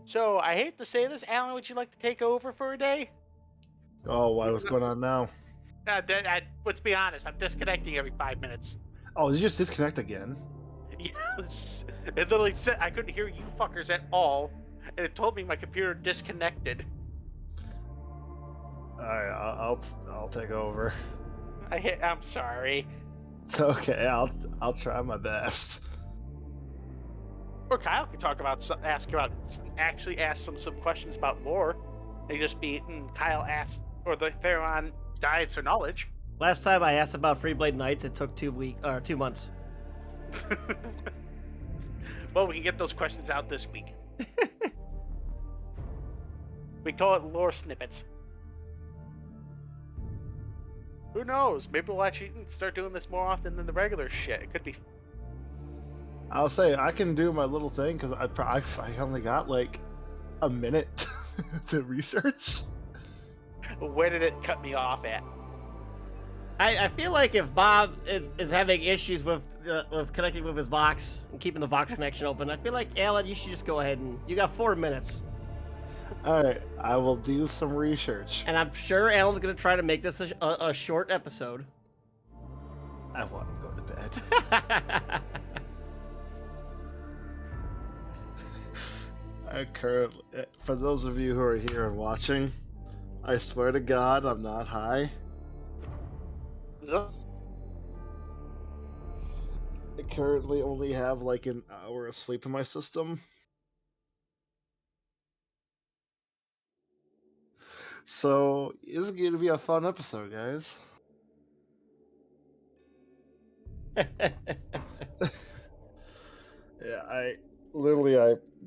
So, I hate to say this, Alan, would you like to take over for a day? Oh, why? What's going on now? Let's be honest, I'm disconnecting every 5 minutes. Oh, did you just disconnect again? Yes! It literally said I couldn't hear you fuckers at all, and it told me my computer disconnected. All right, I'll take over. I'm sorry. It's okay. I'll try my best. Or Kyle could actually ask some questions about lore. They just be Kyle asks, or the Theron dives for knowledge. Last time I asked about Freeblade Knights, it took 2 months. Well, we can get those questions out this week. We call it lore snippets. Who knows? Maybe we'll actually start doing this more often than the regular shit. It could be. I'll say I can do my little thing because I only got like a minute to research. Where did it cut me off at? I feel like if Bob is having issues with connecting with his Vox and keeping the Vox connection open, I feel like, Alan, you should just go ahead and... You got 4 minutes. All right, I will do some research. And I'm sure Alan's going to try to make this a short episode. I want to go to bed. For those of you who are here and watching, I swear to God, I'm not high. No. I currently only have like an hour of sleep in my system. So, this is going to be a fun episode, guys. Yeah, I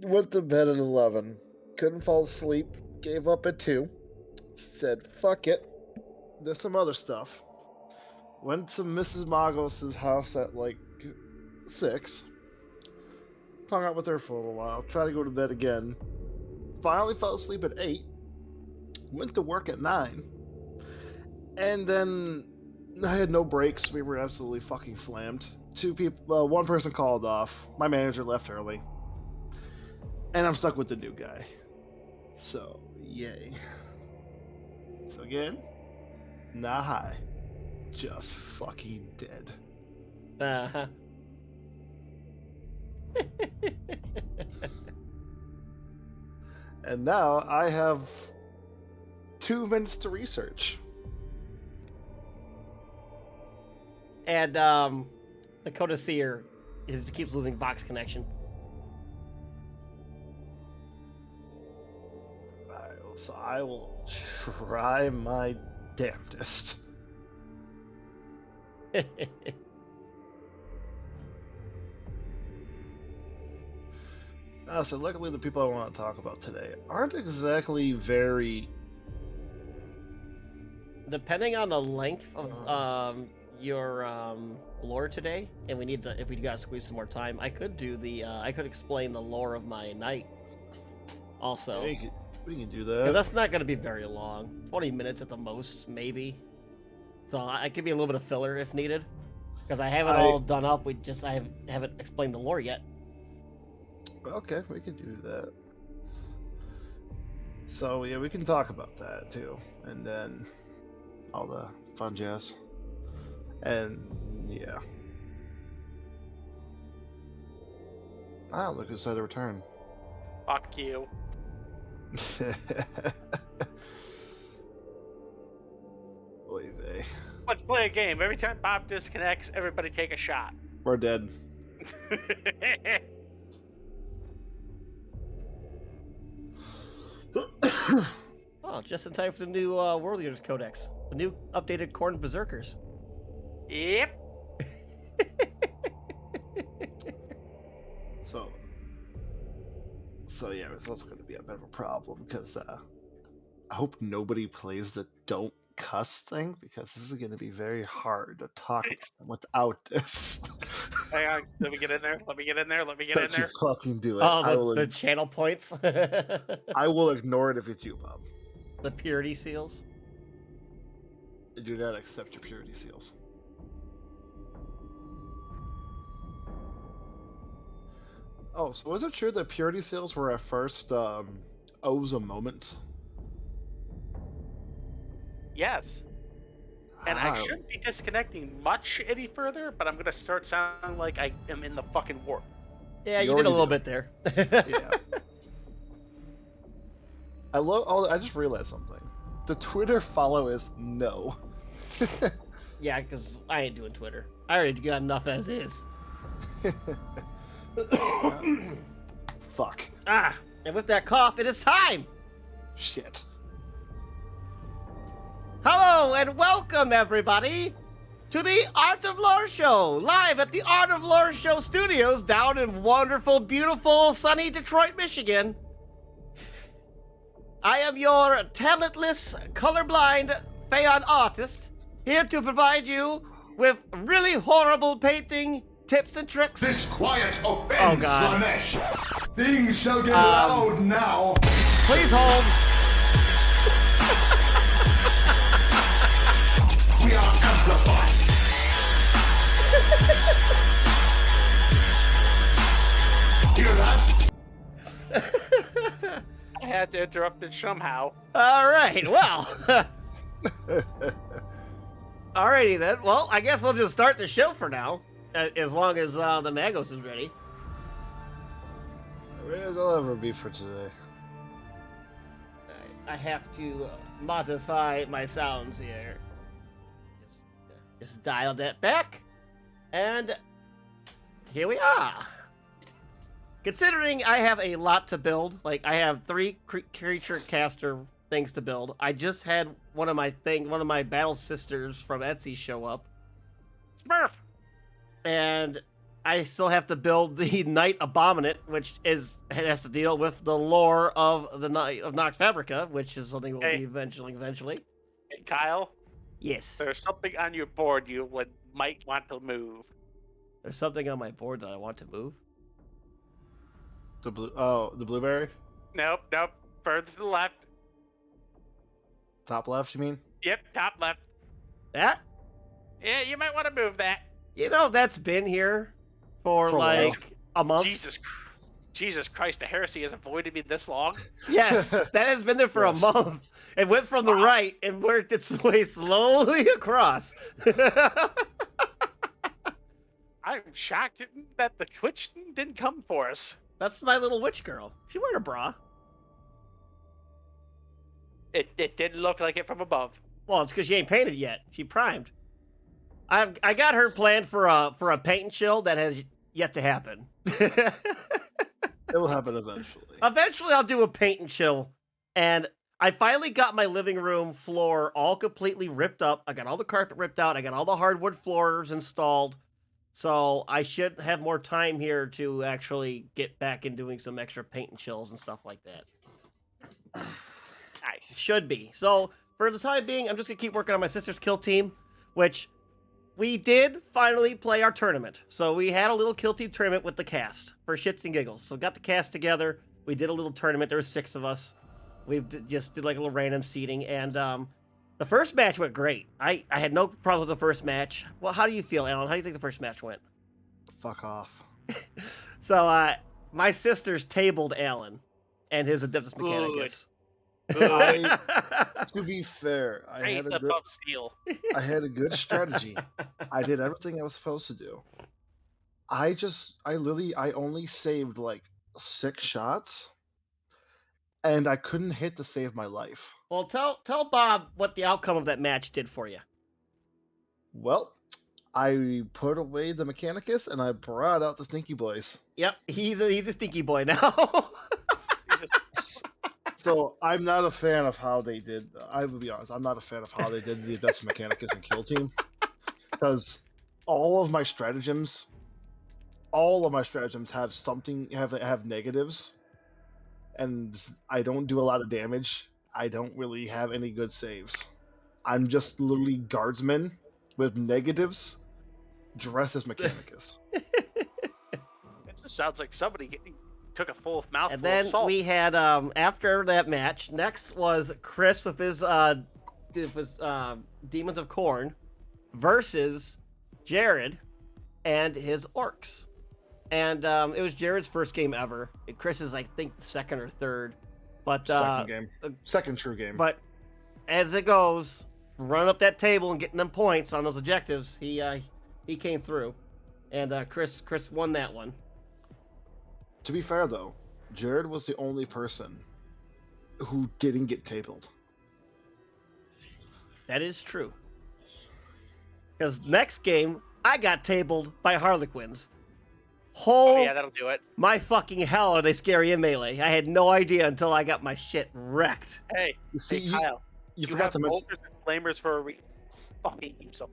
went to bed at 11, couldn't fall asleep, gave up at 2, said fuck it, did some other stuff, went to Mrs. Magos' house at like 6, hung out with her for a little while, tried to go to bed again, finally fell asleep at 8, went to work at 9, and then I had no breaks. We were absolutely fucking slammed. One person called off. My manager left early. And I'm stuck with the new guy. So, yay. So again, not high. Just fucking dead. Uh-huh. And now I have 2 minutes to research. And the Coda Seer keeps losing Vox connection. So I will try my damnedest. So luckily the people I want to talk about today aren't exactly very... Depending on the length of your lore today, and if we gotta squeeze some more time, I could explain the lore of my knight. Also, we can do because that. that's not gonna be very long, 20 minutes at the most, maybe. So I could be a little bit of filler if needed, because I haven't all done up. I haven't explained the lore yet. Okay, we can do that. So yeah, we can talk about that too, and then all the fun jazz. And yeah. Look who's decided to return. Fuck you. Oy vey. Let's play a game. Every time Bob disconnects, everybody take a shot. We're dead. Oh, just in time for the new World Eaters Codex, the new updated Khorne Berserkers. Yep. So yeah, it's also going to be a bit of a problem because I hope nobody plays the don't cuss thing, because this is going to be very hard to talk about without this. Hang on, let me get in there. Don't you fucking do it. Oh, the channel points. I will ignore it if it's you, Bob. The purity seals. I do not accept your purity seals. Oh, so was it true that purity seals were at first O's a moment? Yes. And I shouldn't be disconnecting much any further, but I'm gonna start sounding like I am in the fucking warp. Yeah, You you did a already little do. bit there. Yeah. I love. Oh, I just realized something. The Twitter follow is no. Yeah, because I ain't doing Twitter. I already got enough as is. Fuck. Ah, and with that cough, it is time! Shit. Hello and welcome, everybody, to the Art of Lore Show, live at the Art of Lore Show studios down in wonderful, beautiful, sunny Detroit, Michigan. I am your talentless, colorblind Phaon artist, here to provide you with really horrible painting tips and tricks. This quiet offense, Oh, God. Slanesh. Things shall get loud now. Please hold. We are amplified. Hear that? I had to interrupt it somehow. All right, well. Alrighty then. Well, I guess we'll just start the show for now, as long as the Magos is ready. Ready as I'll ever be for today. I have to modify my sounds here. Just dial that back, and here we are. Considering I have a lot to build, like I have 3 creature caster things to build. I just had one of my battle sisters from Etsy show up, Smurf! and I still have to build the Knight Abominant, which has to deal with the lore of the Knight of Nox Fabrica, which is something we'll be eventually. Hey, Kyle, Yes. there's something on your board you might want to move. There's something on my board that I want to move. The blue. Oh, the blueberry. Nope. Further to the left. Top left, you mean? Yep, top left. That? Yeah, you might want to move that. That's been here for For a while. like a month. Jesus Christ, the heresy has avoided me this long. Yes, that has been there for a Yes. month. It went from the right and worked its way slowly across. I'm shocked that the Twitch didn't come for us. That's my little witch girl. She wearing a bra. It didn't look like it from above. Well, it's because she ain't painted yet. She primed. I got her planned for a paint and chill that has yet to happen. It will happen eventually. Eventually, I'll do a paint and chill. And I finally got my living room floor all completely ripped up. I got all the carpet ripped out. I got all the hardwood floors installed. So I should have more time here to actually get back in doing some extra paint and chills and stuff like that. Nice. Should be. So for the time being, I'm just going to keep working on my sister's kill team, which we did finally play our tournament. So we had a little kill team tournament with the cast for shits and giggles. So got the cast together. We did a little tournament. There were 6 of us. We just did like a little random seating. And the first match went great. I had no problems with the first match. Well, how do you feel, Alan? How do you think the first match went? Fuck off. So my sisters tabled Alan and his Adeptus Mechanicus. To be fair, I I had a the good. buff steel. I had a good strategy. I did everything I was supposed to do. I only saved like 6 shots, and I couldn't hit to save my life. Well, tell Bob what the outcome of that match did for you. Well, I put away the Mechanicus and I brought out the Stinky Boys. Yep, he's a stinky boy now. So I'm not a fan of how they did. I will be honest. I'm not a fan of how they did the Adeptus Mechanicus and Kill Team, because all of my stratagems have something have negatives, and I don't do a lot of damage. I don't really have any good saves. I'm just literally guardsman with negatives, dressed as Mechanicus. It just sounds like somebody took a full mouthful And then of salt. we had after that match, next was Chris with his Demons of Corn versus Jared and his orcs. and it was Jared's first game ever. Chris is, I think, second or third. But Second game. Second true game. But as it goes, running up that table and getting them points on those objectives, he came through, and Chris won that one. To be fair, though, Jared was the only person who didn't get tabled. That is true. Because next game, I got tabled by Harlequins. Oh, yeah, that'll do it. My fucking hell, are they scary in Melee? I had no idea until I got my shit wrecked. Hey, You see, hey, Kyle, you forgot to mention. bolters and flamers for a reason. Fucking use them.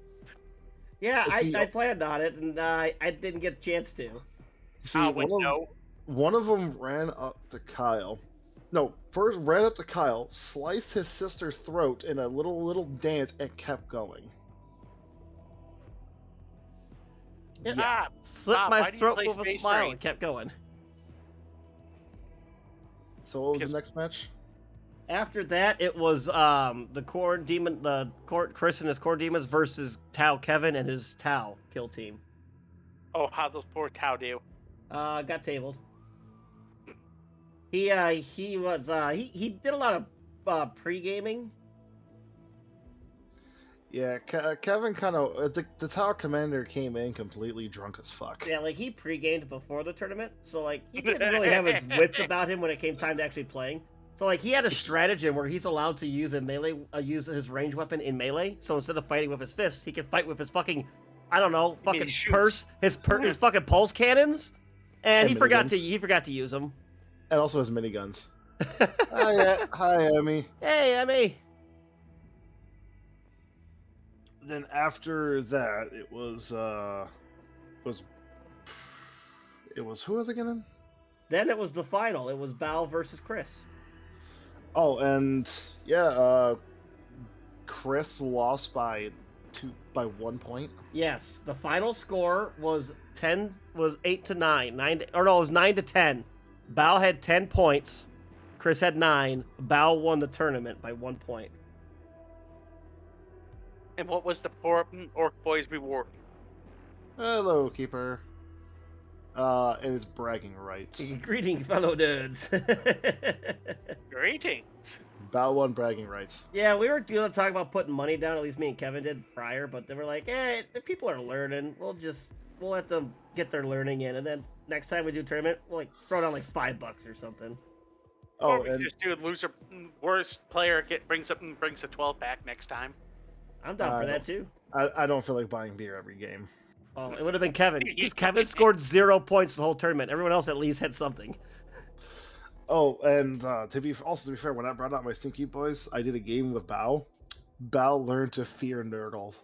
Yeah, See, I planned on it, and I didn't get a chance to. See, I would know. one of them ran up to Kyle. No, first ran up to Kyle, sliced his sister's throat in a little dance, and kept going. Yeah. Ah, Slipped Bob, my why do you throat play with a Space smile Marine? and kept going. So what was Because- the next match? After that, it was the Chris and his Core Demons versus Tau Kevin and his Tau kill team. Oh, how those poor Tau do. Got tabled. He did a lot of pre-gaming. Yeah, Kevin kind of the Tower Commander came in completely drunk as fuck. Yeah, like he pre-gamed before the tournament, so like he didn't really have his wits about him when it came time to actually playing. So like he had a stratagem where he's allowed to use use his range weapon in melee. So instead of fighting with his fists, he can fight with his fucking, I don't know, fucking shoots. his fucking pulse cannons, and And he forgot miniguns. to use them. And also his miniguns. Hi, Emmy. Hey, Emmy. Then after that, it was who was it again? Then it was the final. It was Bao versus Chris. Oh, and yeah, Chris lost by 1 point. Yes, the final score was 8 to 9. It was 9 to 10. Bao had 10 points. Chris had 9. Bao won the tournament by 1 point. And what was the poor Orc Boy's reward? Hello, keeper. And it's bragging rights. Greeting, fellow nerds. Greetings. Bao won bragging rights. Yeah, we were going to talk about putting money down. At least me and Kevin did prior, but they were like, "Hey, the people are learning. We'll let them get their learning in, and then next time we do tournament, we'll like throw down like $5 or something." Oh, Or we and just do loser, worst player brings a 12 pack next time. I'm down for no. that too. I don't feel like buying beer every game. Oh, it would have been Kevin because Kevin scored 0 points the whole tournament. Everyone else at least had something. Oh, and to be fair, when I brought out my Stinky Boys, I did a game with Bao. Bao learned to fear Nurgle.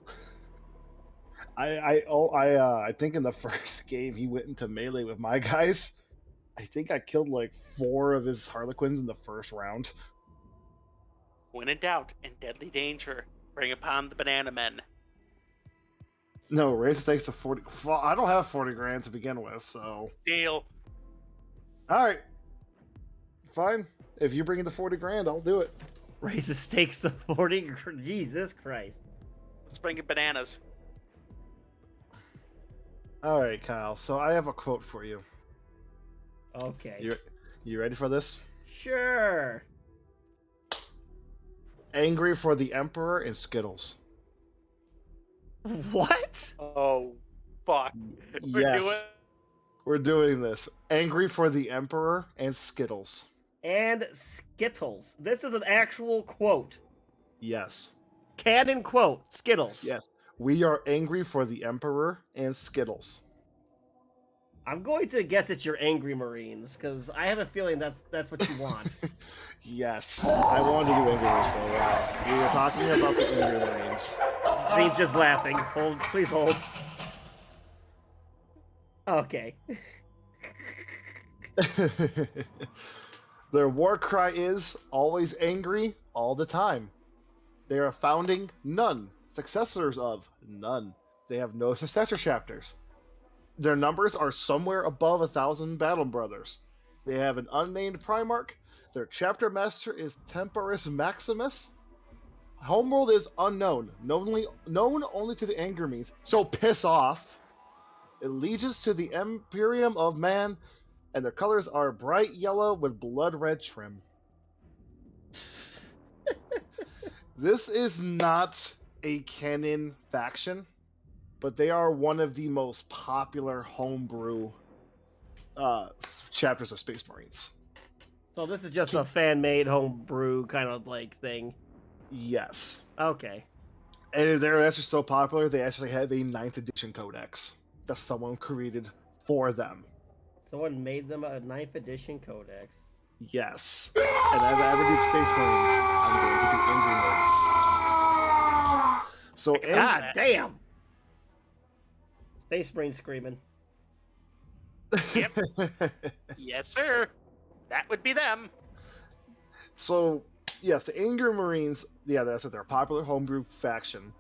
I think in the first game he went into melee with my guys. I think I killed like 4 of his Harlequins in the first round. When in doubt and deadly danger, bring upon the Banana Men. No, raise stakes to 40. Well, I don't have 40 grand to begin with, so. Deal. Alright. Fine. If you bring in the 40 grand, I'll do it. Raise the stakes to 40. Jesus Christ. Let's bring in bananas. Alright, Kyle. So I have a quote for you. Okay. You ready for this? Sure. Angry for the Emperor and Skittles. What? Oh, fuck. We're Yes. doing We're doing this. Angry for the Emperor and Skittles. And Skittles. This is an actual quote. Yes. Canon quote. Skittles. Yes. We are angry for the Emperor and Skittles. I'm going to guess it's your angry Marines, because I have a feeling that's what you want. Yes. I wanted to do Angry Marines for a while. We were talking about the Angry Marines. Steve's just laughing. Hold, please hold. Okay. Their war cry is always angry all the time. They are founding none, successors of none. They have no successor chapters. Their numbers are somewhere above 1,000 Battle Brothers. They have an unnamed Primarch. Their chapter master is Temporis Maximus. Homeworld is unknown, known only to the Angry Marines. So piss off. allegiance to the Imperium of Man, and their colors are bright yellow with blood red trim. This is not a canon faction, but they are one of the most popular homebrew chapters of Space Marines. So this is just a fan-made homebrew kind of like thing. Yes. Okay. And they're actually so popular, they actually have a 9th edition codex that someone created for them. Someone made them a 9th edition codex. Yes. And as I ever do Space Marines, I'm going to do Angry Marines. So, God damn! Space Marine screaming. Yes, sir. That would be them. So, yes, the Angry Marines, yeah, that's it. They're a popular homebrew faction.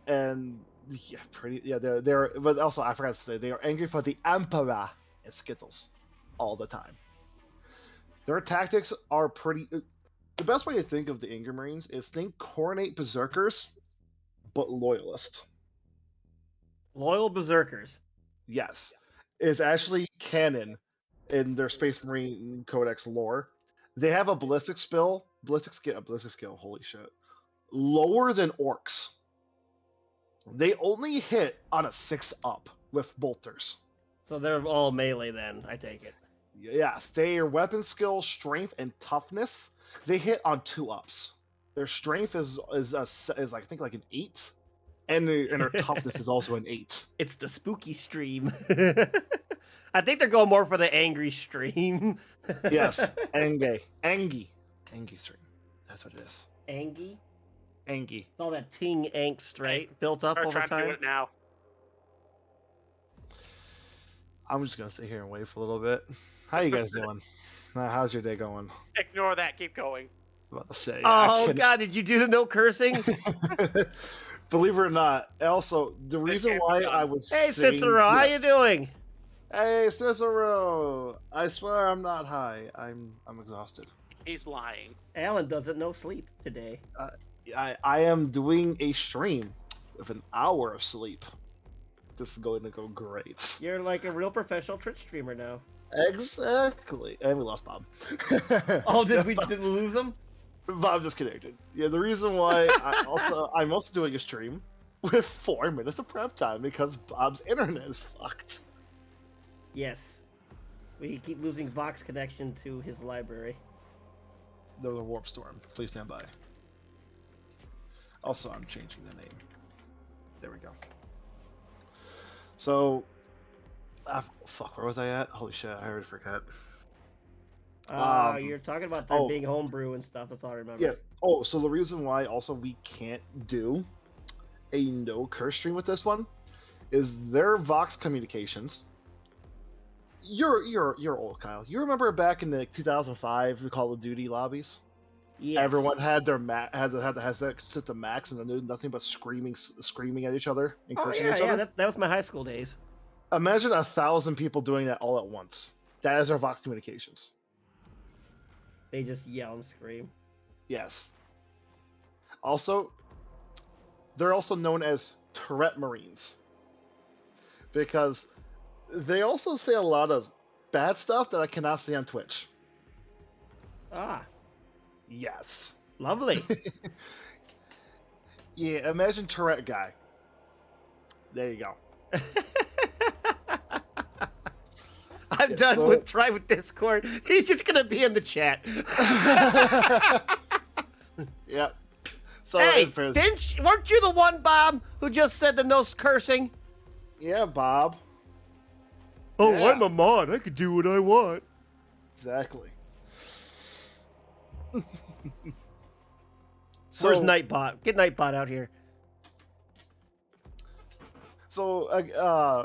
And, yeah, they're, but also, I forgot to say, they are angry for the Emperor and Skittles all the time. Their tactics are pretty. The best way to think of the Angry Marines is think Coronate Berserkers, but loyalist. Loyal Berserkers. Yes. It's actually canon in their Space Marine Codex lore. They have a ballistic skill, holy shit, lower than orcs. They only hit on a 6-up with bolters. So they're all melee then, I take it. Yes, their weapon skill, strength, and toughness, they hit on 2-ups. Their strength is I think like an 8, and their toughness is also an 8. It's the spooky stream. I think they're going more for the angry stream. Yes, Angie stream. That's what it is. Angie? Angie. It's all that ting angst, right? Built up Or over trying to do time. it now. I'm just gonna sit here and wait for a little bit. How you guys doing? How's your day going? Ignore that. Keep going. I was about to say. Oh god, did you do the no cursing? Believe it or not, also the reason why I was Hey saying, Cicero, how you yes. doing? Hey Cicero, I swear I'm not high. I'm exhausted. He's lying. Alan doesn't know sleep today. I am doing a stream with an hour of sleep. This is going to go great. You're like a real professional Twitch streamer now. Exactly. And we lost Bob. Oh, did we lose him? Bob disconnected. Yeah, the reason why I'm also doing a stream with 4 minutes of prep time because Bob's internet is fucked. Yes. We keep losing Vox connection to his library. There was a warp storm. Please stand by. Also, I'm changing the name. There we go. So, fuck, where was I at? Holy shit, I already forgot. You're talking about there being homebrew and stuff. That's all I remember. Yeah. Oh, so the reason why also we can't do a no curse stream with this one is their Vox communications. You're old, Kyle. You remember back in the 2005 the Call of Duty lobbies? Yes. Everyone had their had the headset set to max, and they're doing nothing but screaming at each other and Oh cursing yeah, at each other. that was my high school days. Imagine 1,000 people doing that all at once. That is our Vox communications. They just yell and scream. Yes. Also, they're also known as Tourette Marines because they also say a lot of bad stuff that I cannot say on Twitch. Ah, Yes. lovely. Yeah, imagine Tourette guy. There you go. I'm Yeah, done so- with try with Discord. He's just gonna be in the chat. Yep. So, Hey, in fairness- weren't you the one, Bob, who just said the no cursing? yeah, Bob. Oh, Yeah. I'm a mod. I could do what I want. Exactly. Where's Nightbot? Get Nightbot out here. So,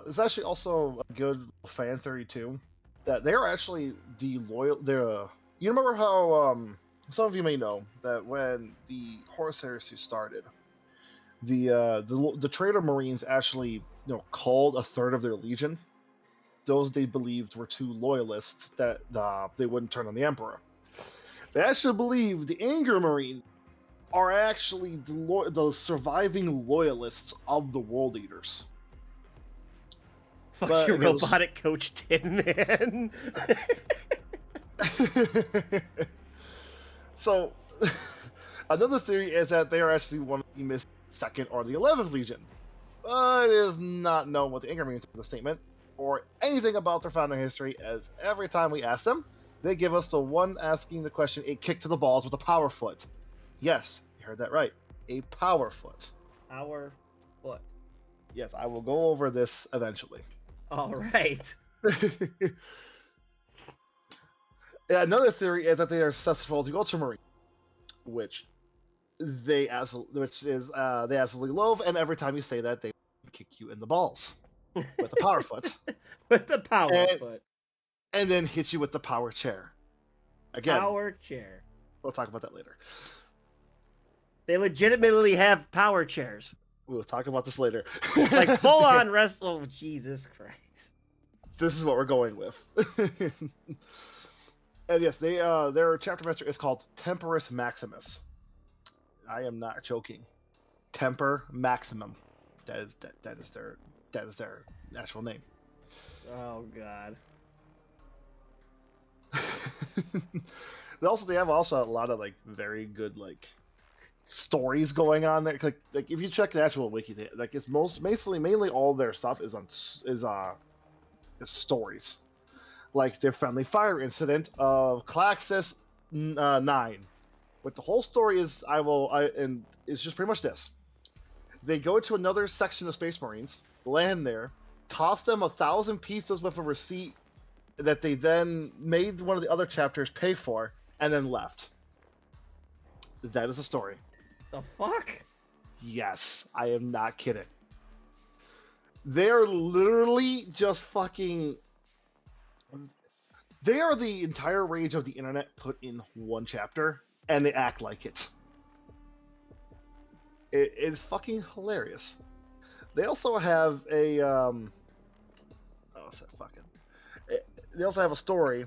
it's actually also a good fan theory too, that they're actually loyal. You remember how some of you may know that when the Horus Heresy started, the Traitor Marines actually called a third of their legion. Those they believed were too loyalists that they wouldn't turn on the Emperor. They actually believe the Anger Marine are actually the surviving loyalists of the World Eaters. Fuck But your it goes- robotic coach Tin Man. So, another theory is that they are actually one of the missing 2nd or the 11th Legion. But it is not known what the Ingram means in the statement, or anything about their founding history, as every time we ask them, they give us the one asking the question a kick to the balls with a power foot. Yes, you heard that right. A power foot. Our foot. Yes, I will go over this eventually. All right. Yeah, another theory is that they are susceptible to Ultramarine, which they absolutely loathe, and every time you say that, they kick you in the balls with a power foot, With the power And- foot. and then hit you with the power chair. Again, Power chair. we'll talk about that later. They legitimately have power chairs. We'll talk about this later. Like full on wrestle. Oh, Jesus Christ. This is what we're going with. And yes, their chapter master is called Temporus Maximus. I am not joking. Temper Maximum. That is their actual name. Oh God. They have also a lot of like very good like stories going on there. Like if you check the actual wiki, like it's mainly all their stuff is stories. Like their friendly fire incident of Claxus 9. What the whole story is, and it's just pretty much this. They go to another section of Space Marines, land there, toss them 1,000 pieces with a receipt that they then made one of the other chapters pay for, and then left. That is the story. The fuck? Yes, I am not kidding. They're literally just fucking... They are the entire rage of the internet put in one chapter, and they act like it. It is fucking hilarious. They also have a they also have a story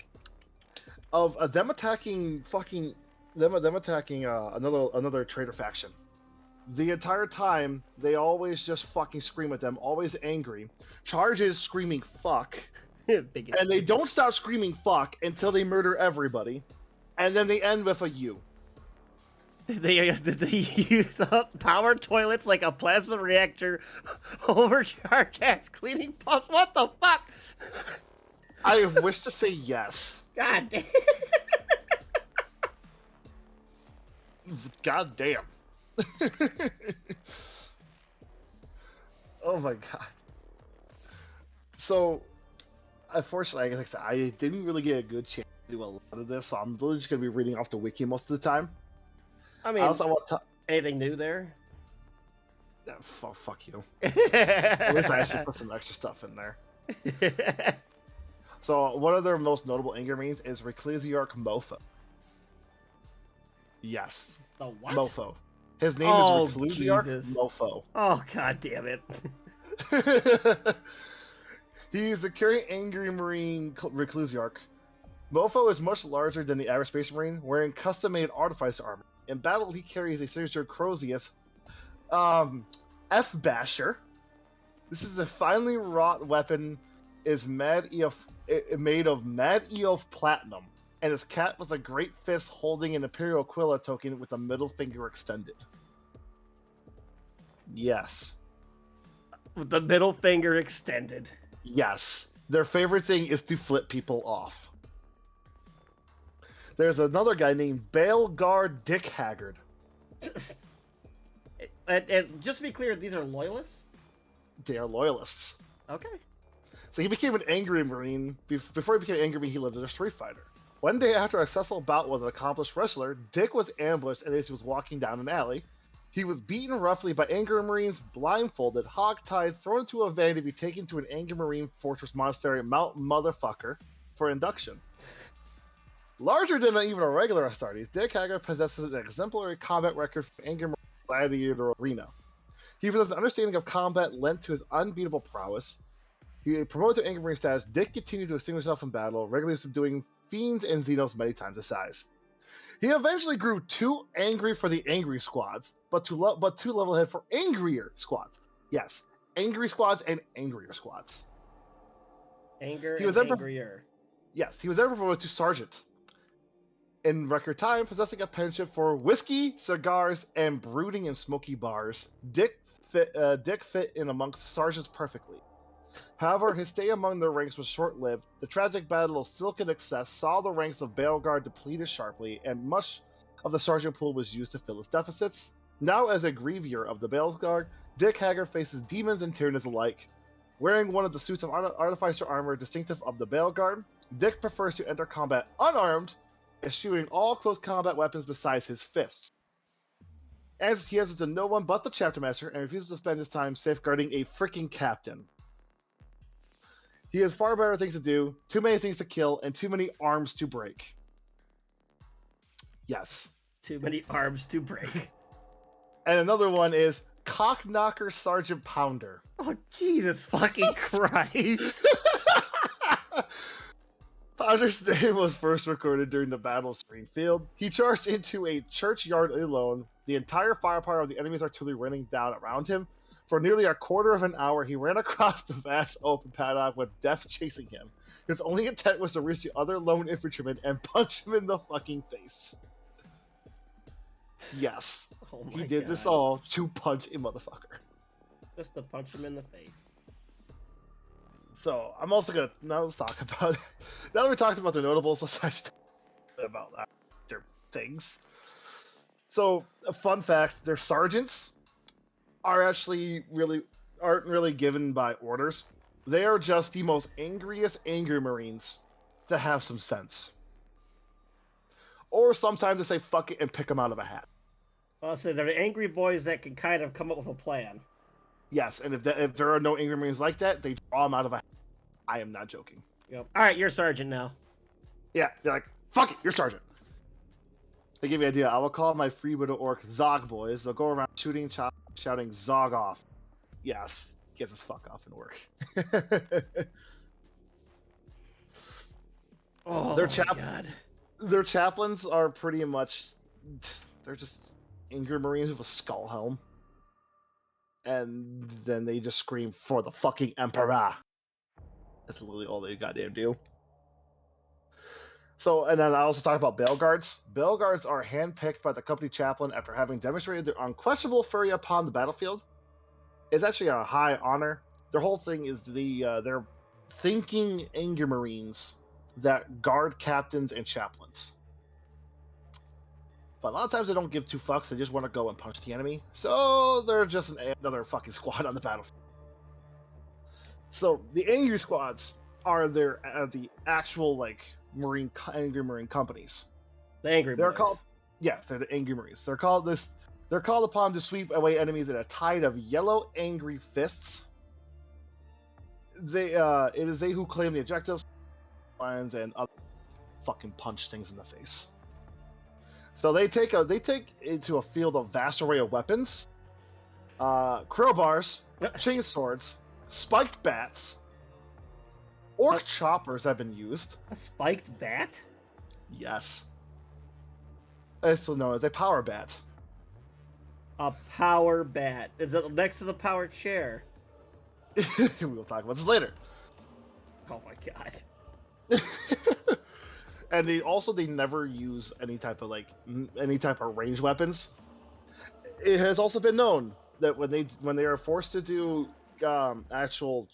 of them attacking another traitor faction. The entire time they always just fucking scream at them, always angry, charges screaming fuck. Biggest, And they don't biggest. stop screaming fuck until they murder everybody. And then they end with a U. Did they use up power toilets like a plasma reactor, overcharged ass cleaning pumps? What the fuck? I wish to say yes. God damn. God damn. Oh my god. So, unfortunately, like I said, I didn't really get a good chance to do a lot of this, so I'm really just going to be reading off the wiki most of the time. I mean, I also want to... anything new there? Fuck you. At least I actually put some extra stuff in there. So, one of their most notable anger means is Reclusiarch Mofo. Yes, The what? Mofo. His name Oh, is Reclusiarch Jesus. Mofo. Oh god damn it. He's the current angry Marine Reclusiarch. Mofo is much larger than the average Space Marine, wearing custom-made artificer armor. In battle, he carries a signature Crozius F-Basher. This is a finely wrought weapon, is made of Mad Eof Platinum, and is capped with a great fist holding an Imperial Aquila token with a middle finger extended. Yes. With the middle finger extended. Yes. Their favorite thing is to flip people off. There's another guy named Baelgar Dick Haggard. And just to be clear, these are loyalists? They are loyalists. Okay. So he became an angry Marine. Before he became an angry Marine, he lived as a street fighter. One day after a successful bout with an accomplished wrestler, Dick was ambushed and as he was walking down an alley, he was beaten roughly by angry Marines, blindfolded, hogtied, thrown into a van to be taken to an angry Marine fortress monastery, Mount Motherfucker, for induction. Larger than even a regular Astartes, Dick Haggard possesses an exemplary combat record for angry Marine gladiator arena. He possesses an understanding of combat lent to his unbeatable prowess. He promoted to angry Marine status. Dick continued to distinguish himself in battle, regularly subduing fiends and Xenos many times his size. He eventually grew too angry for the angry squads, but too level-headed for angrier squads. Yes, angry squads and angrier squads. Anger He was and then angrier. Yes, he was then promoted to sergeant. In record time, possessing a penchant for whiskey, cigars, and brooding in smoky bars, Dick fit in amongst the sergeants perfectly. However, his stay among the ranks was short-lived. The tragic Battle of Silken Excess saw the ranks of Baelgard depleted sharply, and much of the sergeant pool was used to fill its deficits. Now, as a Grievier of the Baelgard, Dick Haggard faces demons and Tyranids alike. Wearing one of the suits of artificer armor distinctive of the Baelgard, Dick prefers to enter combat unarmed, eschewing all close combat weapons besides his fists. As he answers to no one but the chapter master and refuses to spend his time safeguarding a freaking captain. He has far better things to do, too many things to kill, and too many arms to break. Yes. Too many arms to break. And another one is Cockknocker Sergeant Pounder. Oh, Jesus fucking Christ. Pounder's name was first recorded during the Battle of Springfield. He charged into a churchyard alone, the entire firepower of the enemy's artillery raining down around him. For nearly a quarter of an hour, he ran across the vast open paddock with death chasing him. His only intent was to reach the other lone infantryman and punch him in the fucking face. Yes, Oh my he did God. this all to punch a motherfucker. Just to punch him in the face. So, I'm also gonna, now let's talk about, now that we talked about the notables, let's actually talk about their things. So, a fun fact, their sergeants aren't really given by orders. They are just the most angriest angry marines to have some sense. Or sometimes to say fuck it and pick them out of a hat. I'll say they're the angry boys that can kind of come up with a plan. Yes, and if there are no angry marines like that, they draw them out of a hat. I am not joking. Yep. All right, you're sergeant now. Yeah, they're like, fuck it, you're sergeant. They give you an idea. I will call my freebooter orc Zog boys. They'll go around shooting, shouting Zog off. Yes, get this fuck off and work. Oh Their my God. Their chaplains are pretty much, they're just angry marines with a skull helm. And then they just scream for the fucking emperor. That's literally all they goddamn do. So, and then I also talk about Baelguards. Baelguards are handpicked by the company chaplain after having demonstrated their unquestionable fury upon the battlefield. It's actually a high honor. Their whole thing is they're thinking angry marines that guard captains and chaplains. But a lot of times they don't give two fucks. They just want to go and punch the enemy. So they're just another fucking squad on the battlefield. So the angry squads are the actual angry marine companies. The angry They're boys. called, yes, they're the angry marines. They're called upon to sweep away enemies in a tide of yellow angry fists. It is they who claim the objectives, lines, and other fucking punch things in the face. So they take into a field of vast array of weapons, crowbars, chainswords, spiked bats, orc choppers have been used. A spiked bat? Yes. It's known as a power bat. A power bat. Is it next to the power chair? We'll talk about this later. Oh my God. And they never use any type of ranged weapons. It has also been known that when they are forced to do actual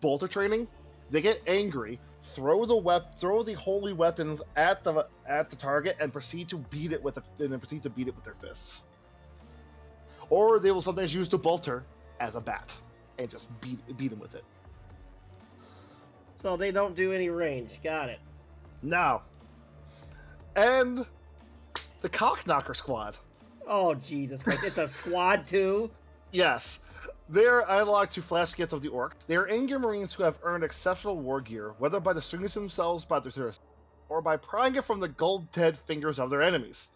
bolter training, they get angry, throw the holy weapons at the target, and proceed to beat it with their fists. Or they will sometimes use the bolter as a bat and just beat him with it. So they don't do any range. Got it. Now, and the Cockknocker Squad. Oh, Jesus Christ. It's a squad, too? Yes, they're analog to Flash Gets of the Orcs. They are angry marines who have earned exceptional war gear, whether by distinguishing themselves by their service or by prying it from the gold-dead fingers of their enemies.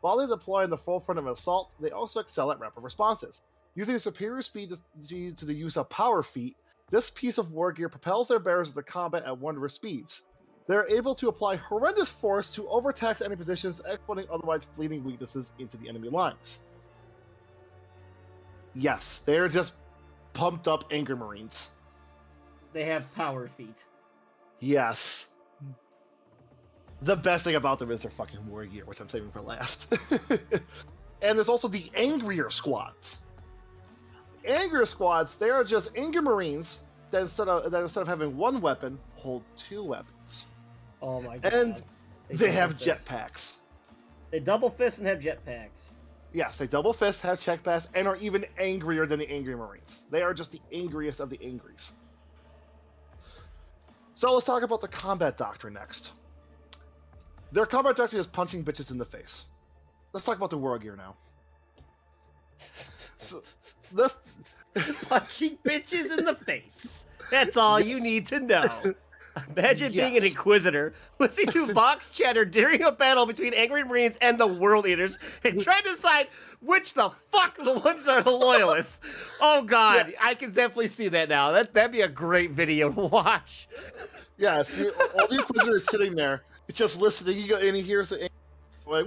While they deploy in the full front of an assault, they also excel at rapid responses. Using superior speed to the use of power feat, this piece of war gear propels their bearers into combat at wondrous speeds. They are able to apply horrendous force to overtax enemy positions, exploiting otherwise fleeting weaknesses into the enemy lines. Yes, they are just pumped up angry marines. They have power feet. Yes. The best thing about them is their fucking war gear, which I'm saving for last. And there's also the Angrier Squads. Angrier Squads, they are just angry Marines that instead of having one weapon, hold two weapons. Oh my god. And they have double fist. jetpacks. They double fist and have jetpacks. Yes, they double fist, have jetpacks, and are even angrier than the Angry Marines. They are just the angriest of the angries. So let's talk about the combat doctrine next. Their combat doctrine is punching bitches in the face. Let's talk about the war gear now. So, Punching bitches in the face. That's all you need to know. Imagine being an Inquisitor, listening to Vox chatter during a battle between Angry Marines and the World Eaters, and trying to decide which the fuck the ones are the Loyalists. Oh god, I can definitely see that now. That'd be a great video to watch. Yeah, so all the Inquisitors sitting there, just listening, and he hears it, like,